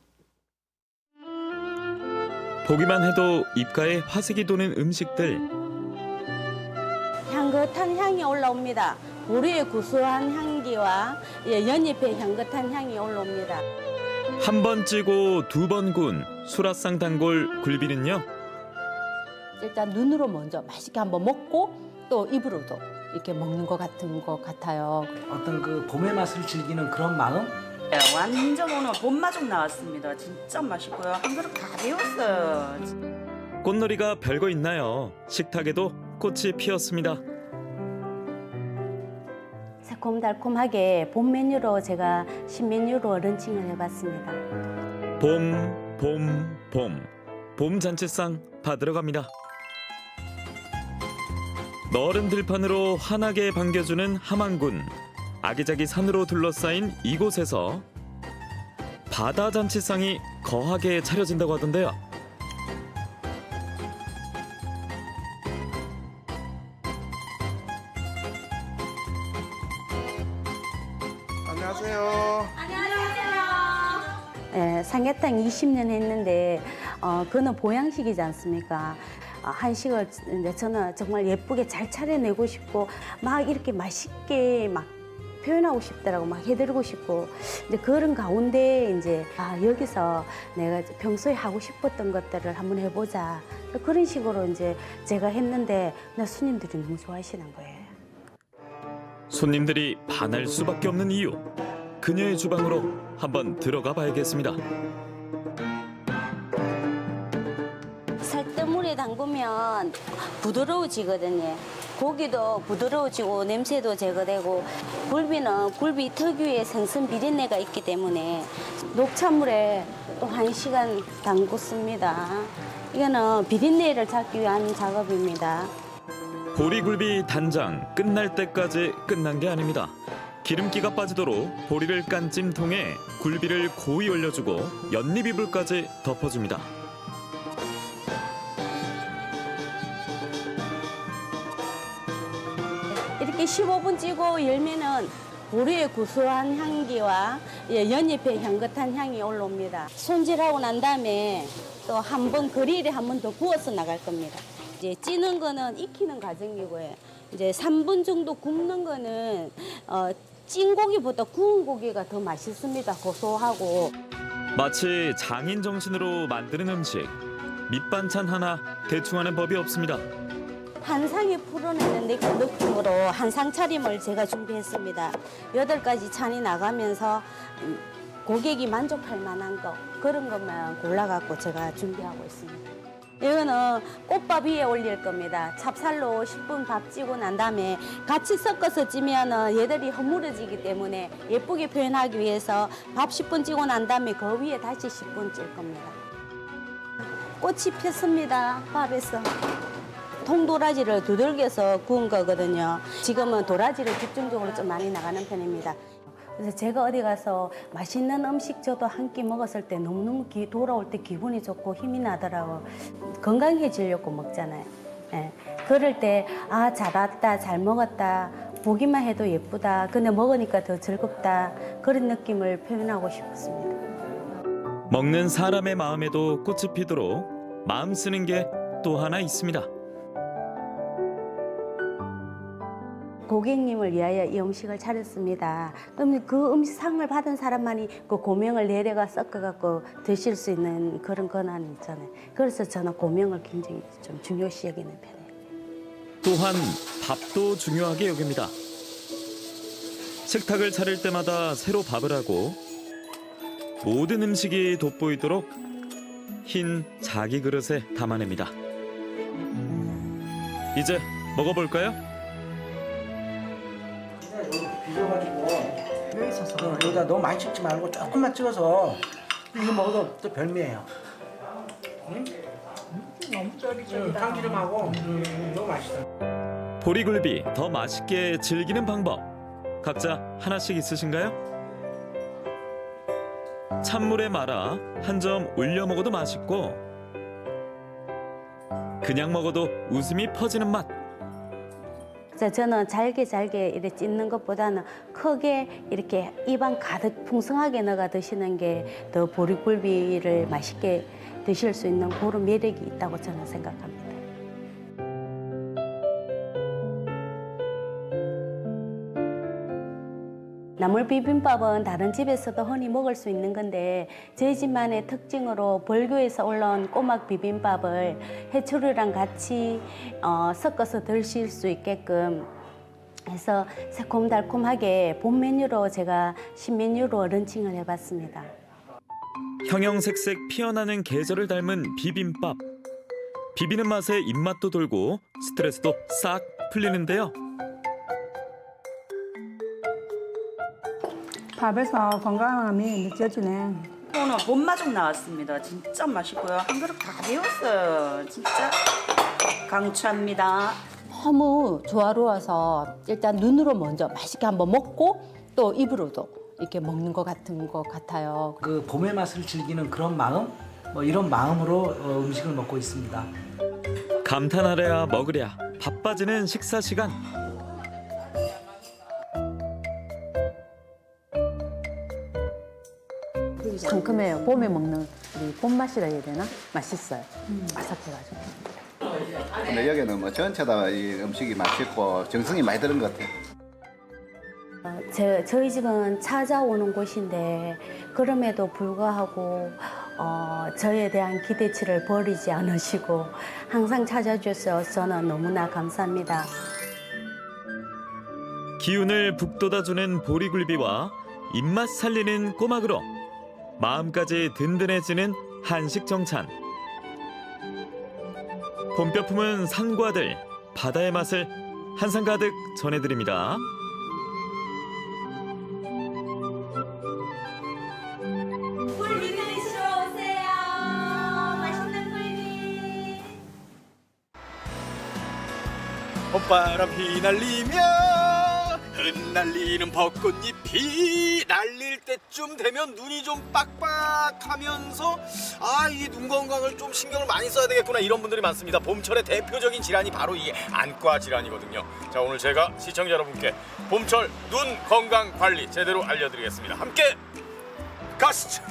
보기만 해도 입가에 화색이 도는 음식들. 향긋한 향이 올라옵니다. 보리의 구수한 향기와 연잎의 향긋한 향이 올라옵니다. 한 번 찌고 두 번 군 수라상 단골 굴비는요. 일단 눈으로 먼저 맛있게 한번 먹고 또 입으로도 이렇게 먹는 것 같은 것 같아요. 어떤 그 봄의 맛을 즐기는 그런 마음? 네, 완전 오늘 봄마중 나왔습니다. 진짜 맛있고요. 한 그릇 다 비웠어요. 꽃놀이가 별거 있나요? 식탁에도 꽃이 피었습니다. 새콤달콤하게 봄 메뉴로 제가 신메뉴로 런칭을 해봤습니다. 봄 잔치상 받으러 갑니다. 너른 들판으로 환하게 반겨주는 함안군. 아기자기 산으로 둘러싸인 이곳에서 바다 잔치상이 거하게 차려진다고 하던데요. 안녕하세요. 예, 삼계탕 20년 했는데 그거는 보양식이지 않습니까? 한식을 이제 저는 정말 예쁘게 잘 차려내고 싶고 막 이렇게 맛있게 막 표현하고 싶더라고, 막 해드리고 싶고 이제 그런 가운데 이제 여기서 내가 평소에 하고 싶었던 것들을 한번 해보자 그런 식으로 이제 제가 했는데 손님들이 너무 좋아하시는 거예요. 손님들이 반할 수밖에 없는 이유. 그녀의 주방으로 한번 들어가 봐야겠습니다. 설탕물에 담그면 부드러워지거든요. 고기도 부드러워지고 냄새도 제거되고 굴비는 굴비 특유의 생선 비린내가 있기 때문에 녹차물에 또 1시간 담궜습니다. 이거는 비린내를 잡기 위한 작업입니다. 보리굴비 단장 끝날 때까지 끝난 게 아닙니다. 기름기가 빠지도록 보리를 깐 찜통에 굴비를 고이 올려주고 연잎이불까지 덮어줍니다. 이렇게 15분 찌고 열면은 보리의 구수한 향기와 연잎의 향긋한 향이 올라옵니다. 손질하고 난 다음에 또 한 번 그릴에 한 번 더 구워서 나갈 겁니다. 이제 찌는 거는 익히는 과정이고요. 이제 3분 정도 굽는 거는 찐 고기보다 구운 고기가 더 맛있습니다. 고소하고. 마치 장인 정신으로 만드는 음식. 밑반찬 하나 대충 하는 법이 없습니다. 한상에 풀어내는 느낌으로 한상 차림을 제가 준비했습니다. 8가지 찬이 나가면서 고객이 만족할 만한 거 그런 것만 골라갖고 제가 준비하고 있습니다. 이거는 꽃밥 위에 올릴 겁니다. 찹쌀로 10분 밥 찌고 난 다음에 같이 섞어서 찌면 얘들이 허물어지기 때문에 예쁘게 표현하기 위해서 밥 10분 찌고 난 다음에 그 위에 다시 10분 찔 겁니다. 꽃이 폈습니다. 밥에서. 통도라지를 두들겨서 구운 거거든요. 지금은 도라지를 집중적으로 좀 많이 나가는 편입니다. 그래서 제가 어디 가서 맛있는 음식 저도 한 끼 먹었을 때 너무너무 돌아올 때 기분이 좋고 힘이 나더라고. 건강해지려고 먹잖아요. 예. 그럴 때 아, 잘 왔다, 잘 먹었다, 보기만 해도 예쁘다, 근데 먹으니까 더 즐겁다, 그런 느낌을 표현하고 싶었습니다. 먹는 사람의 마음에도 꽃이 피도록 마음 쓰는 게 또 하나 있습니다. 고객님을 위하여 이 음식을 차렸습니다. 그럼 그 음식상을 받은 사람만이 그 고명을 내려가 섞어갖고 드실 수 있는 그런 권한이 있잖아요. 그래서 저는 고명을 굉장히 좀 중요시 여기는 편이에요. 또한 밥도 중요하게 여깁니다. 식탁을 차릴 때마다 새로 밥을 하고 모든 음식이 돋보이도록 흰 자기 그릇에 담아냅니다. 이제 먹어볼까요? 비벼가지고 여기 있어서 여기다 너무 많이 찍지 말고 조금만 찍어서 이거 먹어도 또 별미예요. 너무 쫄깃쫄깃하다. 참기름하고 너무 맛있어. 보리굴비 더 맛있게 즐기는 방법 각자 하나씩 있으신가요? 찬물에 말아 한 점 올려 먹어도 맛있고 그냥 먹어도 웃음이 퍼지는 맛. 저는 잘게 이렇게 찢는 것보다는 크게 이렇게 입안 가득 풍성하게 넣어 드시는 게 더 보리굴비를 맛있게 드실 수 있는 그런 매력이 있다고 저는 생각합니다. 나물 비빔밥은 다른 집에서도 흔히 먹을 수 있는 건데 저희 집만의 특징으로 벌교에서 올라온 꼬막 비빔밥을 해초류랑 같이 섞어서 드실 수 있게끔 해서 새콤달콤하게 봄 메뉴로 제가 신메뉴로 런칭을 해봤습니다. 형형색색 피어나는 계절을 닮은 비빔밥. 비비는 맛에 입맛도 돌고 스트레스도 싹 풀리는데요. 밥에서 건강함이 느껴지네. 오늘 봄마중 나왔습니다. 진짜 맛있고요. 한 그릇 다 배웠어요. 진짜 강추합니다. 너무 조화로워서 일단 눈으로 먼저 맛있게 한번 먹고 또 입으로도 이렇게 먹는 것 같아요. 그 봄의 맛을 즐기는 그런 마음, 뭐 이런 마음으로 음식을 먹고 있습니다. 감탄하랴 먹으랴 바빠지는 식사 시간. 상큼해요. 봄에 먹는 우리 봄맛이라 해야 되나? 맛있어요. 바삭해가지고. 근데 여기는 뭐 전체 다 이 음식이 맛있고 정성이 많이 드는 것 같아요. 저희 집은 찾아오는 곳인데 그럼에도 불구하고 저에 대한 기대치를 버리지 않으시고 항상 찾아주셔서 저는 너무나 감사합니다. 기운을 북돋아주는 보리굴비와 입맛 살리는 꼬막으로 마음까지 든든해지는 한식 정찬. 봄볕 품은 산과 들, 바다의 맛을 한상 가득 전해드립니다. 굴비 드시러 오세요. 맛있는 굴비. 봄바람 휘날리며 흩날리는 벚꽃잎이 날릴 때쯤 되면 눈이 좀 빡빡하면서 아, 이 눈 건강을 좀 신경을 많이 써야 되겠구나 이런 분들이 많습니다. 봄철의 대표적인 질환이 바로 이 안과 질환이거든요. 자, 오늘 제가 시청자 여러분께 봄철 눈 건강 관리 제대로 알려드리겠습니다. 함께 가시죠.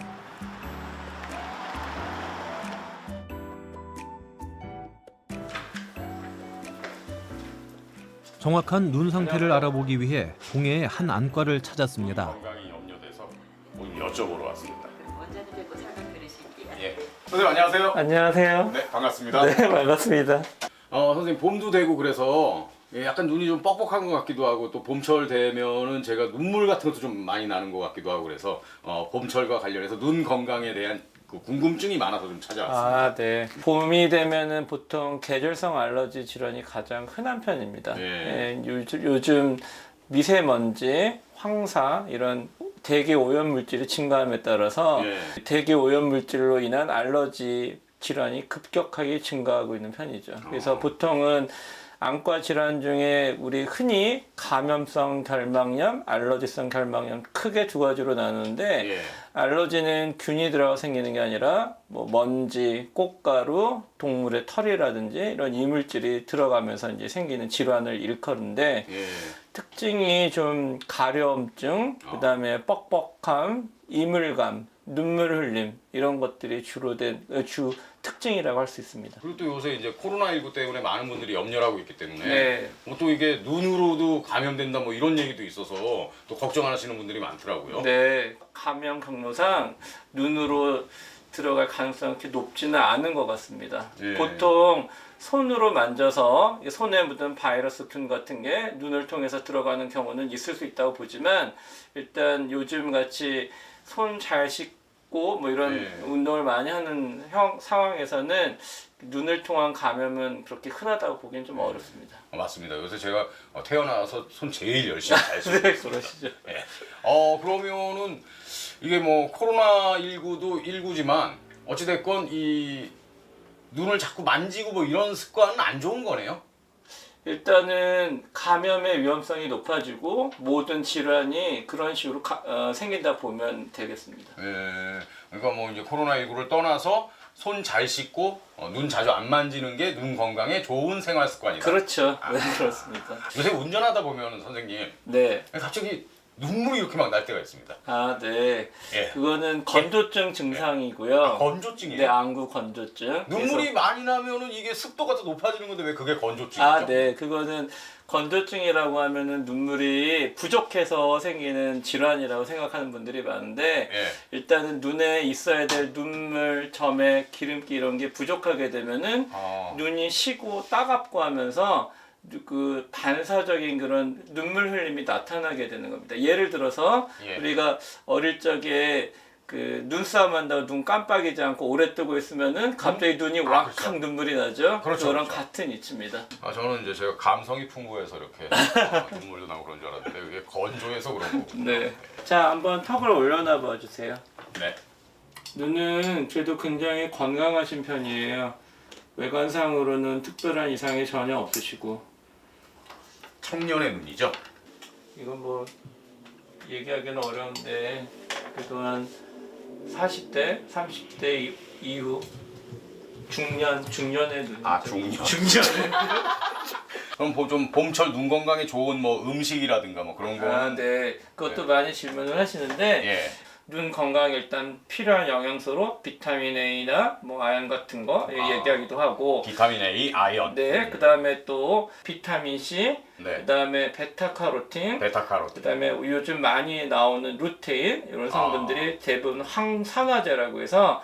정확한 눈 상태를 알아보기 위해 동해의 한 안과를 찾았습니다. 건강이 염려돼서 여쭤보러 왔습니다. 예. 선생님 안녕하세요. 안녕하세요. 네, 반갑습니다. 네, 반갑습니다. 선생님 봄도 되고 그래서 약간 눈이 좀 뻑뻑한 것 같기도 하고 또 봄철 되면은 제가 눈물 같은 것도 좀 많이 나는 것 같기도 하고 그래서 봄철과 관련해서 눈 건강에 대한 그 궁금증이 많아서 좀 찾아왔습니다. 아, 네. 봄이 되면은 보통 계절성 알러지 질환이 가장 흔한 편입니다. 예, 요즘 미세먼지, 황사 이런 대기 오염 물질이 증가함에 따라서 대기 오염 물질로 인한 알러지 질환이 급격하게 증가하고 있는 편이죠. 그래서 보통은 안과 질환 중에 우리 흔히 감염성 결막염, 알러지성 결막염 크게 두 가지로 나누는데 알러지는 균이 들어가 생기는 게 아니라 뭐 먼지, 꽃가루, 동물의 털이라든지 이런 이물질이 들어가면서 이제 생기는 질환을 일컫는데 특징이 좀 가려움증, 그다음에 뻑뻑함, 이물감, 눈물 흘림 이런 것들이 주 특징이라고 할 수 있습니다. 그리고 또 요새 이제 코로나19 때문에 많은 분들이 염려를 하고 있기 때문에 네. 뭐 또 이게 눈으로도 감염된다 뭐 이런 얘기도 있어서 또 걱정하시는 분들이 많더라고요. 네, 감염 경로상 눈으로 들어갈 가능성이 그렇게 높지는 않은 것 같습니다. 예. 보통 손으로 만져서 손에 묻은 바이러스균 같은 게 눈을 통해서 들어가는 경우는 있을 수 있다고 보지만 일단 요즘 같이 손 잘 씻고 뭐 이런 운동을 많이 하는 상황에서는 눈을 통한 감염은 그렇게 흔하다고 보기엔 좀 어렵습니다. 맞습니다. 요새 제가 태어나서 손 제일 열심히 잘 씻고 네, 있습니다. 그러시죠. 네. 그러면은 이게 뭐 코로나19도 19지만 어찌됐건 이 눈을 자꾸 만지고 뭐 이런 습관은 안 좋은 거네요. 일단은 감염의 위험성이 높아지고 모든 질환이 그런 식으로 생긴다 보면 되겠습니다. 예. 그러니까 뭐 이제 코로나19를 떠나서 손 잘 씻고 눈 자주 안 만지는 게 눈 건강에 좋은 생활 습관이다. 그렇죠. 네, 그렇습니다. 요새 운전하다 보면은 선생님, 네. 갑자기 눈물이 이렇게 막 날 때가 있습니다. 아, 네. 예. 그거는 건조증 증상이고요. 건조증이에요? 네, 안구 건조증. 눈물이 그래서- 많이 나면은 이게 습도가 더 높아지는 건데 왜 그게 건조증이죠? 아, 네. 그거는 건조증이라고 하면은 눈물이 부족해서 생기는 질환이라고 생각하는 분들이 많은데 일단은 눈에 있어야 될 눈물, 점액, 기름기 이런 게 부족하게 되면은 눈이 시고 따갑고 하면서 그 반사적인 그런 눈물 흘림이 나타나게 되는 겁니다. 예를 들어서 우리가 어릴 적에 그 눈싸움 한다고 눈 깜빡이지 않고 오래 뜨고 있으면은 갑자기 눈이 왁칵 그렇죠. 눈물이 나죠. 그렇죠, 그런 그렇죠. 같은 이치입니다. 저는 이제 제가 감성이 풍부해서 이렇게 눈물도 나고 그런 줄 알았는데 이게 건조해서 그런 거군요. 네. 자, 한번 턱을 올려놔 봐 주세요. 네. 눈은 그래도 굉장히 건강하신 편이에요. 외관상으로는 특별한 이상이 전혀 없으시고. 청년의 눈이죠? 이건 뭐 얘기하기는 어려운데 그래도 한 40대, 30대 이후 중년의 눈. 아, 중년. 그럼 좀 봄철 눈 건강에 좋은 뭐 음식이라든가 뭐 그런 거. 아, 네. 그것도 많이 질문을 하시는데 눈 건강에 일단 필요한 영양소로 비타민 A나 뭐 아연 같은 거 얘기하기도 하고 비타민 A, 아연. 네. 그다음에 또 비타민 C, 네. 그다음에 베타카로틴, 그다음에 요즘 많이 나오는 루테인 이런 성분들이 대부분 항산화제라고 해서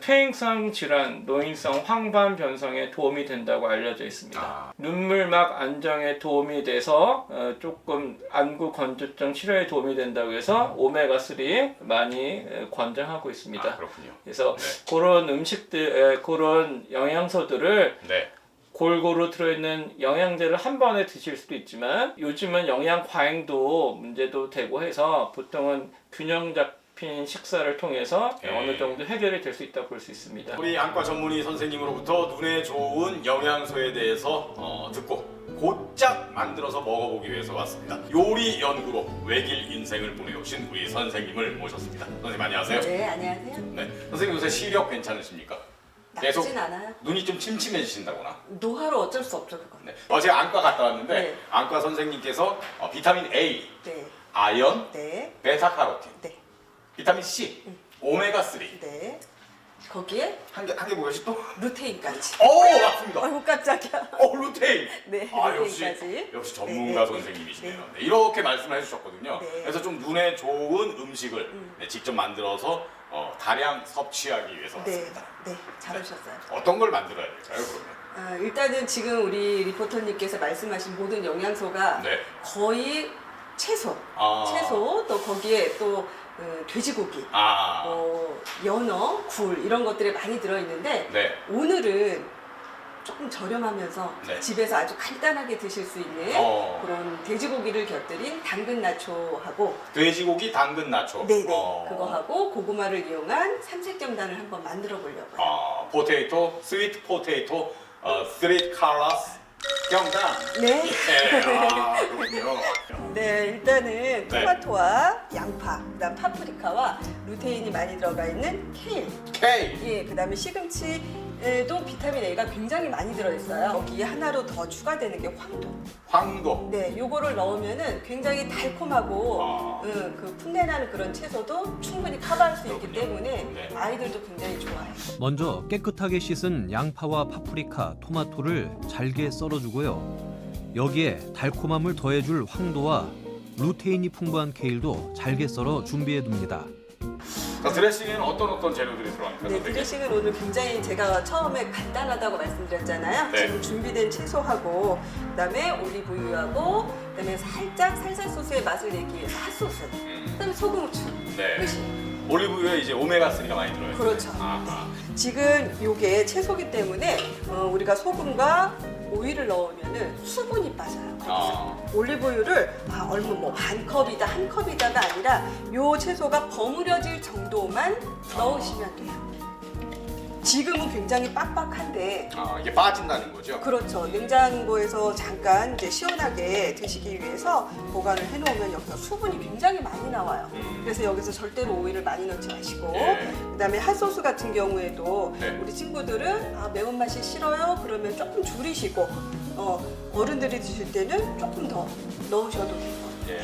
퇴행성 질환, 노인성 황반 변성에 도움이 된다고 알려져 있습니다. 눈물막 안정에 도움이 돼서 조금 안구 건조증 치료에 도움이 된다고 해서 오메가3 많이 권장하고 있습니다. 그렇군요. 그래서 그런 음식들, 그런 영양소들을 골고루 들어있는 영양제를 한 번에 드실 수도 있지만 요즘은 영양 과잉도 문제도 되고 해서 보통은 균형 잡힌 식사를 통해서 어느 정도 해결이 될 수 있다고 볼 수 있습니다. 우리 안과 전문의 선생님으로부터 눈에 좋은 영양소에 대해서 듣고 곧장 만들어서 먹어보기 위해서 왔습니다. 요리 연구로 외길 인생을 보내오신 우리 선생님을 모셨습니다. 선생님 안녕하세요. 네, 안녕하세요. 네, 선생님 요새 시력 괜찮으십니까? 나쁘진 않아요. 눈이 좀 침침해지신다거나. 노화로 어쩔 수 없죠, 그건. 네. 어제 안과 갔다 왔는데 네. 안과 선생님께서 비타민 A, 네. 아연, 네. 베타카로틴, 비타민 C, 오메가3. 네. 거기에 한 개 뭐였지 또? 루테인까지. 오, 맞습니다. 아이고 깜짝이야. 루테인. 네, 루테인까지. 역시 전문가 선생님이시네요. 네, 이렇게 말씀을 해주셨거든요. 그래서 좀 눈에 좋은 음식을 직접 만들어서 다량 섭취하기 위해서 왔습니다. 네, 잘하셨어요. 어떤 걸 만들어야 될까요, 그러면? 일단은 지금 우리 리포터님께서 말씀하신 모든 영양소가 거의 채소, 또 거기에 또 돼지고기, 연어, 굴 이런 것들이 많이 들어있는데 오늘은 조금 저렴하면서 네. 집에서 아주 간단하게 드실 수 있는 그런 돼지고기를 곁들인 당근 나초하고 돼지고기 당근 나초. 네네 그거하고 고구마를 이용한 삼색경단을 한번 만들어 보려고요. 포테이토, 스위트 포테이토, 스윗 칼라스 경단. 네. 그렇군요. 네, 일단은 토마토와 양파, 그다음 파프리카와 루테인이 많이 들어가 있는 케일. 예, 그다음에 시금치에도 비타민 A가 굉장히 많이 들어있어요. 거기에 하나로 더 추가되는 게 황도. 네, 요거를 넣으면은 굉장히 달콤하고 그 풋내나는 그런 채소도 충분히 커버할 수 있기 때문에 아이들도 굉장히 좋아해요. 먼저 깨끗하게 씻은 양파와 파프리카, 토마토를 잘게 썰어주고요. 여기에 달콤함을 더해줄 황도와 루테인이 풍부한 케일도 잘게 썰어 준비해둡니다. 자, 드레싱에는 어떤 재료들이 들어갑니까? 네, 드레싱은 오늘 굉장히 제가 처음에 간단하다고 말씀드렸잖아요. 네. 지금 준비된 채소하고 그다음에 올리브유하고 그다음에 살짝 살살 소스의 맛을 내기 위해서 핫소스, 그다음에 소금, 후추. 네. 올리브유에 이제 오메가3가 많이 들어요. 그렇죠. 지금 요게 채소기 때문에 우리가 소금과 오일을 넣으면은 수분이 빠져요. 그래서 올리브유를 얼마 반 컵이다 한 컵이다가 아니라 요 채소가 버무려질 정도만 넣으시면 돼요. 지금은 굉장히 빡빡한데 이게 빠진다는 거죠? 그렇죠. 냉장고에서 잠깐 이제 시원하게 드시기 위해서 보관을 해놓으면 여기서 수분이 굉장히 많이 나와요. 그래서 여기서 절대로 오일을 많이 넣지 마시고 그다음에 핫소스 같은 경우에도 우리 친구들은 매운맛이 싫어요. 그러면 조금 줄이시고 어른들이 드실 때는 조금 더 넣으셔도 돼요.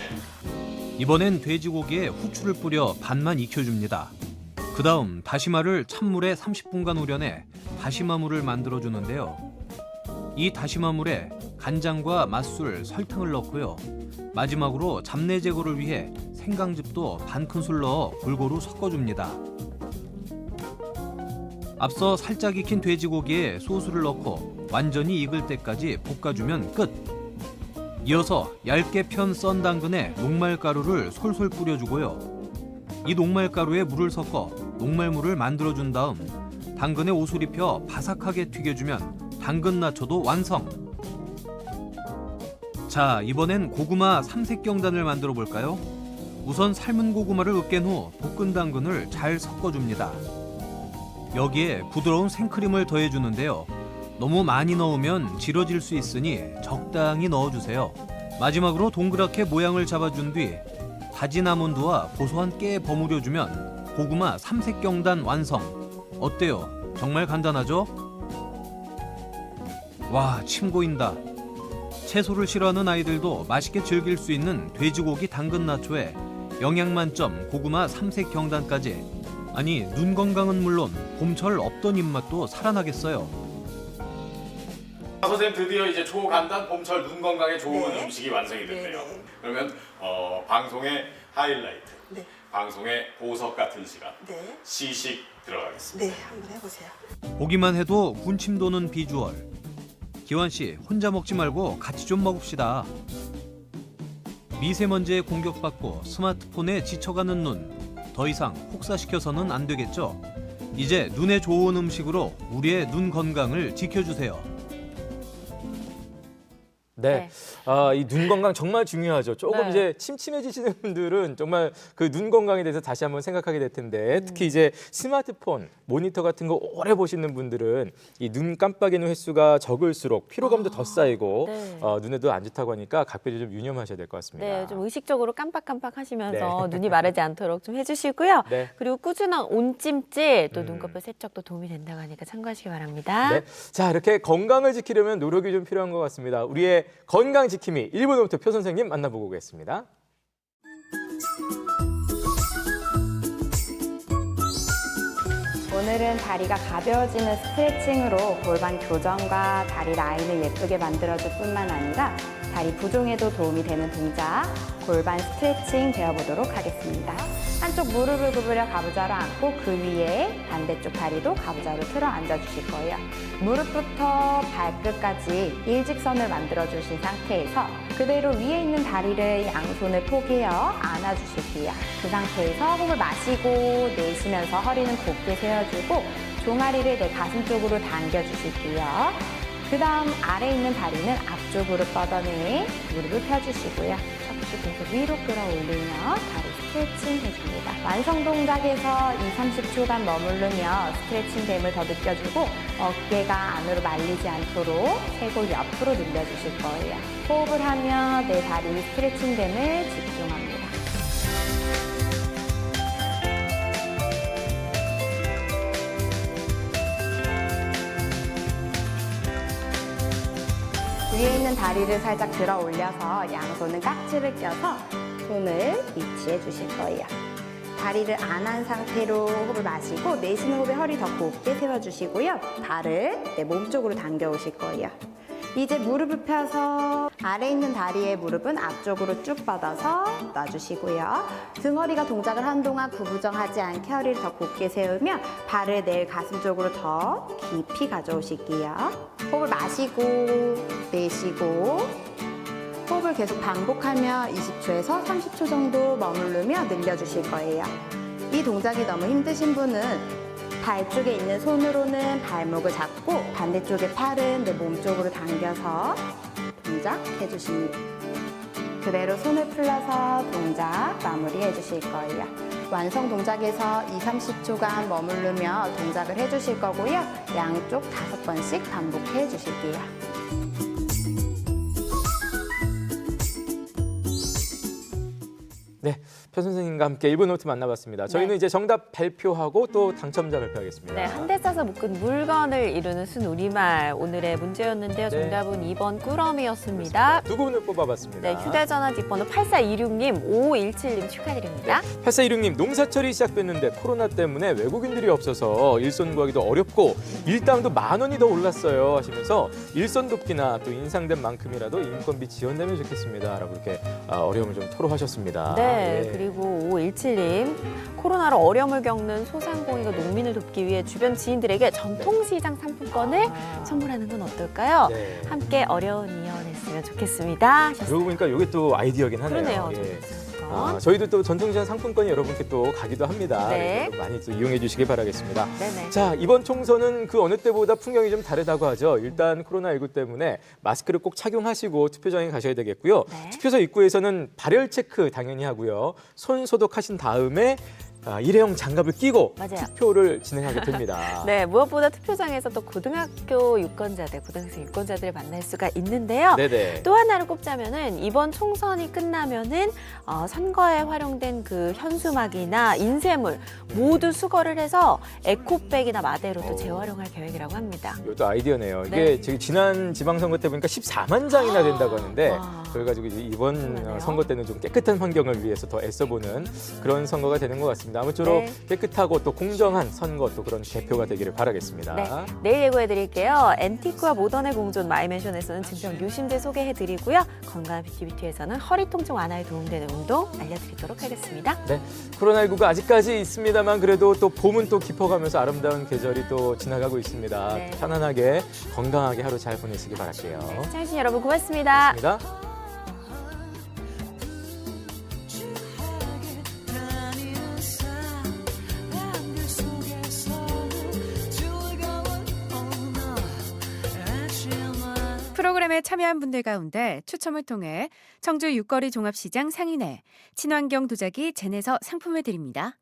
이번엔 돼지고기에 후추를 뿌려 반만 익혀줍니다. 그 다음 다시마를 찬물에 30분간 우려내 다시마물을 만들어주는데요. 이 다시마물에 간장과 맛술, 설탕을 넣고요. 마지막으로 잡내 제거를 위해 생강즙도 반 큰술 넣어 골고루 섞어줍니다. 앞서 살짝 익힌 돼지고기에 소스를 넣고 완전히 익을 때까지 볶아주면 끝! 이어서 얇게 편 썬 당근에 녹말가루를 솔솔 뿌려주고요. 이 녹말가루에 물을 섞어 녹말물을 만들어준 다음 당근에 옷을 입혀 바삭하게 튀겨주면 당근 나초도 완성! 자, 이번엔 고구마 삼색경단을 만들어 볼까요? 우선 삶은 고구마를 으깬 후 볶은 당근을 잘 섞어줍니다. 여기에 부드러운 생크림을 더해주는데요. 너무 많이 넣으면 질어질 수 있으니 적당히 넣어주세요. 마지막으로 동그랗게 모양을 잡아준 뒤 다진 아몬드와 고소한 깨에 버무려주면 고구마 삼색경단 완성! 어때요? 정말 간단하죠? 와, 침 고인다. 채소를 싫어하는 아이들도 맛있게 즐길 수 있는 돼지고기 당근 나초에 영양 만점 고구마 삼색경단까지. 아니, 눈 건강은 물론 봄철 없던 입맛도 살아나겠어요. 선생님 드디어 이제 초간단 봄철 눈 건강에 좋은 음식이 완성이 됐네요. 그러면 방송의 하이라이트, 방송의 보석 같은 시간, 시식 들어가겠습니다. 네, 한번 해보세요. 보기만 해도 군침 도는 비주얼. 기환 씨, 혼자 먹지 말고 같이 좀 먹읍시다. 미세먼지에 공격받고 스마트폰에 지쳐가는 눈. 더 이상 혹사시켜서는 안 되겠죠? 이제 눈에 좋은 음식으로 우리의 눈 건강을 지켜주세요. 네, 이 눈 건강 정말 중요하죠. 조금 이제 침침해지시는 분들은 정말 그 눈 건강에 대해서 다시 한번 생각하게 될 텐데 특히 이제 스마트폰, 모니터 같은 거 오래 보시는 분들은 이 눈 깜빡이는 횟수가 적을수록 피로감도 더 쌓이고 눈에도 안 좋다고 하니까 각별히 좀 유념하셔야 될 것 같습니다. 네, 좀 의식적으로 깜빡깜빡 하시면서 눈이 마르지 않도록 좀 해주시고요. 그리고 꾸준한 온찜질, 또 눈꺼풀 세척도 도움이 된다고 하니까 참고하시기 바랍니다. 네. 자, 이렇게 건강을 지키려면 노력이 좀 필요한 것 같습니다. 우리의 건강 지킴이 1부 표 선생님 만나보고 오겠습니다. 오늘은 다리가 가벼워지는 스트레칭으로 골반 교정과 다리 라인을 예쁘게 만들어줄 뿐만 아니라 다리 부종에도 도움이 되는 동작, 골반 스트레칭 배워보도록 하겠습니다. 한쪽 무릎을 구부려 가부좌로 앉고 그 위에 반대쪽 다리도 가부좌로 틀어 앉아주실 거예요. 무릎부터 발끝까지 일직선을 만들어주신 상태에서 그대로 위에 있는 다리를 양손을 포개어 안아주실게요. 그 상태에서 호흡을 마시고 내쉬면서 허리는 곧게 세워주고 종아리를 내 가슴 쪽으로 당겨주실게요. 다음 아래 있는 다리는 앞쪽으로 뻗어내 무릎을 펴주시고요. 척추 계속 위로 끌어올리며 다리 스트레칭 해줍니다. 완성 동작에서 2~30초간 머무르며 스트레칭됨을 더 느껴주고 어깨가 안으로 말리지 않도록 쇄골 옆으로 늘려주실 거예요. 호흡을 하며 내 다리 스트레칭됨을 집중합니다. 위에 있는 다리를 살짝 들어 올려서 양손은 깍지를 껴서 손을 위치해 주실 거예요. 다리를 안 한 상태로 호흡을 마시고 내쉬는 호흡에 허리 더 곱게 세워주시고요. 발을 내 몸쪽으로 당겨 오실 거예요. 이제 무릎을 펴서 아래 있는 다리의 무릎은 앞쪽으로 쭉 뻗어서 놔주시고요. 등허리가 동작을 한 동안 구부정하지 않게 허리를 더 곱게 세우며 발을 내 가슴 쪽으로 더 깊이 가져오실게요. 호흡을 마시고 내쉬고 호흡을 계속 반복하며 20초에서 30초 정도 머무르며 늘려주실 거예요. 이 동작이 너무 힘드신 분은 발 쪽에 있는 손으로는 발목을 잡고 반대쪽의 팔은 내 몸 쪽으로 당겨서 동작 해주십니다. 그대로 손을 풀러서 동작 마무리해 주실 거예요. 완성 동작에서 2~30초간 머무르며 동작을 해주실 거고요. 양쪽 5번씩 반복해 주실게요. 네, 표 선생님과 함께 1분 노트 만나봤습니다. 저희는 이제 정답 발표하고 또 당첨자 발표하겠습니다. 네, 한 대 싸서 묶은 물건을 이루는 순우리말 오늘의 문제였는데요. 정답은 2번 꾸러미였습니다. 두 분을 뽑아봤습니다. 네, 휴대전화 뒷번호 8426님, 5517님 축하드립니다. 8416님, 농사철이 시작됐는데 코로나 때문에 외국인들이 없어서 일손 구하기도 어렵고 일당도 10,000원이 더 올랐어요 하시면서 일손 돕기나 또 인상된 만큼이라도 인건비 지원되면 좋겠습니다 라고 이렇게 어려움을 좀 토로하셨습니다. 네, 그리고 5517님, 코로나로 어려움을 겪는 소상공인과 농민을 돕기 위해 주변 지인들에게 전통시장 상품권을 선물하는 건 어떨까요? 네. 함께 어려운 이혼했으면 좋겠습니다. 그러고 보니까 이게 또 아이디어긴 하네요. 그러네요. 저희도 또 전통시장 상품권이 여러분께 또 가기도 합니다. 네. 그래서 많이 또 이용해 주시기 바라겠습니다. 네네. 자, 이번 총선은 그 어느 때보다 풍경이 좀 다르다고 하죠. 일단 코로나19 때문에 마스크를 꼭 착용하시고 투표장에 가셔야 되겠고요. 투표소 입구에서는 발열 체크 당연히 하고요. 손 소독하신 다음에 일회용 장갑을 끼고 투표를 진행하게 됩니다. 네, 무엇보다 투표장에서 또 고등학교 유권자들, 고등학생 유권자들을 만날 수가 있는데요. 네네. 또 하나를 꼽자면은 이번 총선이 끝나면은 선거에 활용된 그 현수막이나 인쇄물 모두 수거를 해서 에코백이나 마대로 또 재활용할 계획이라고 합니다. 이것도 아이디어네요. 이게 네. 지금 지난 지방선거 때 보니까 14만 장이나 된다고 하는데 그래가지고 이제 이번 선거 때는 좀 깨끗한 환경을 위해서 더 애써보는 그런 선거가 되는 것 같습니다. 아무쪼록 깨끗하고 또 공정한 선거 또 그런 개표가 되기를 바라겠습니다. 네, 내일 예고해드릴게요. 앤티크와 모던의 공존 마이맨션에서는 증평 유심제 소개해드리고요. 건강한 뷰티뷰티에서는 허리 통증 완화에 도움되는 운동 알려드리도록 하겠습니다. 네, 코로나19가 아직까지 있습니다만 그래도 또 봄은 또 깊어가면서 아름다운 계절이 또 지나가고 있습니다. 네. 편안하게 건강하게 하루 잘 보내시기 바랄게요. 시청해주신 여러분 고맙습니다. 고맙습니다. 프로그램에 참여한 분들 가운데 추첨을 통해 청주 육거리 종합시장 상인회 친환경 도자기 젠에서 상품을 드립니다.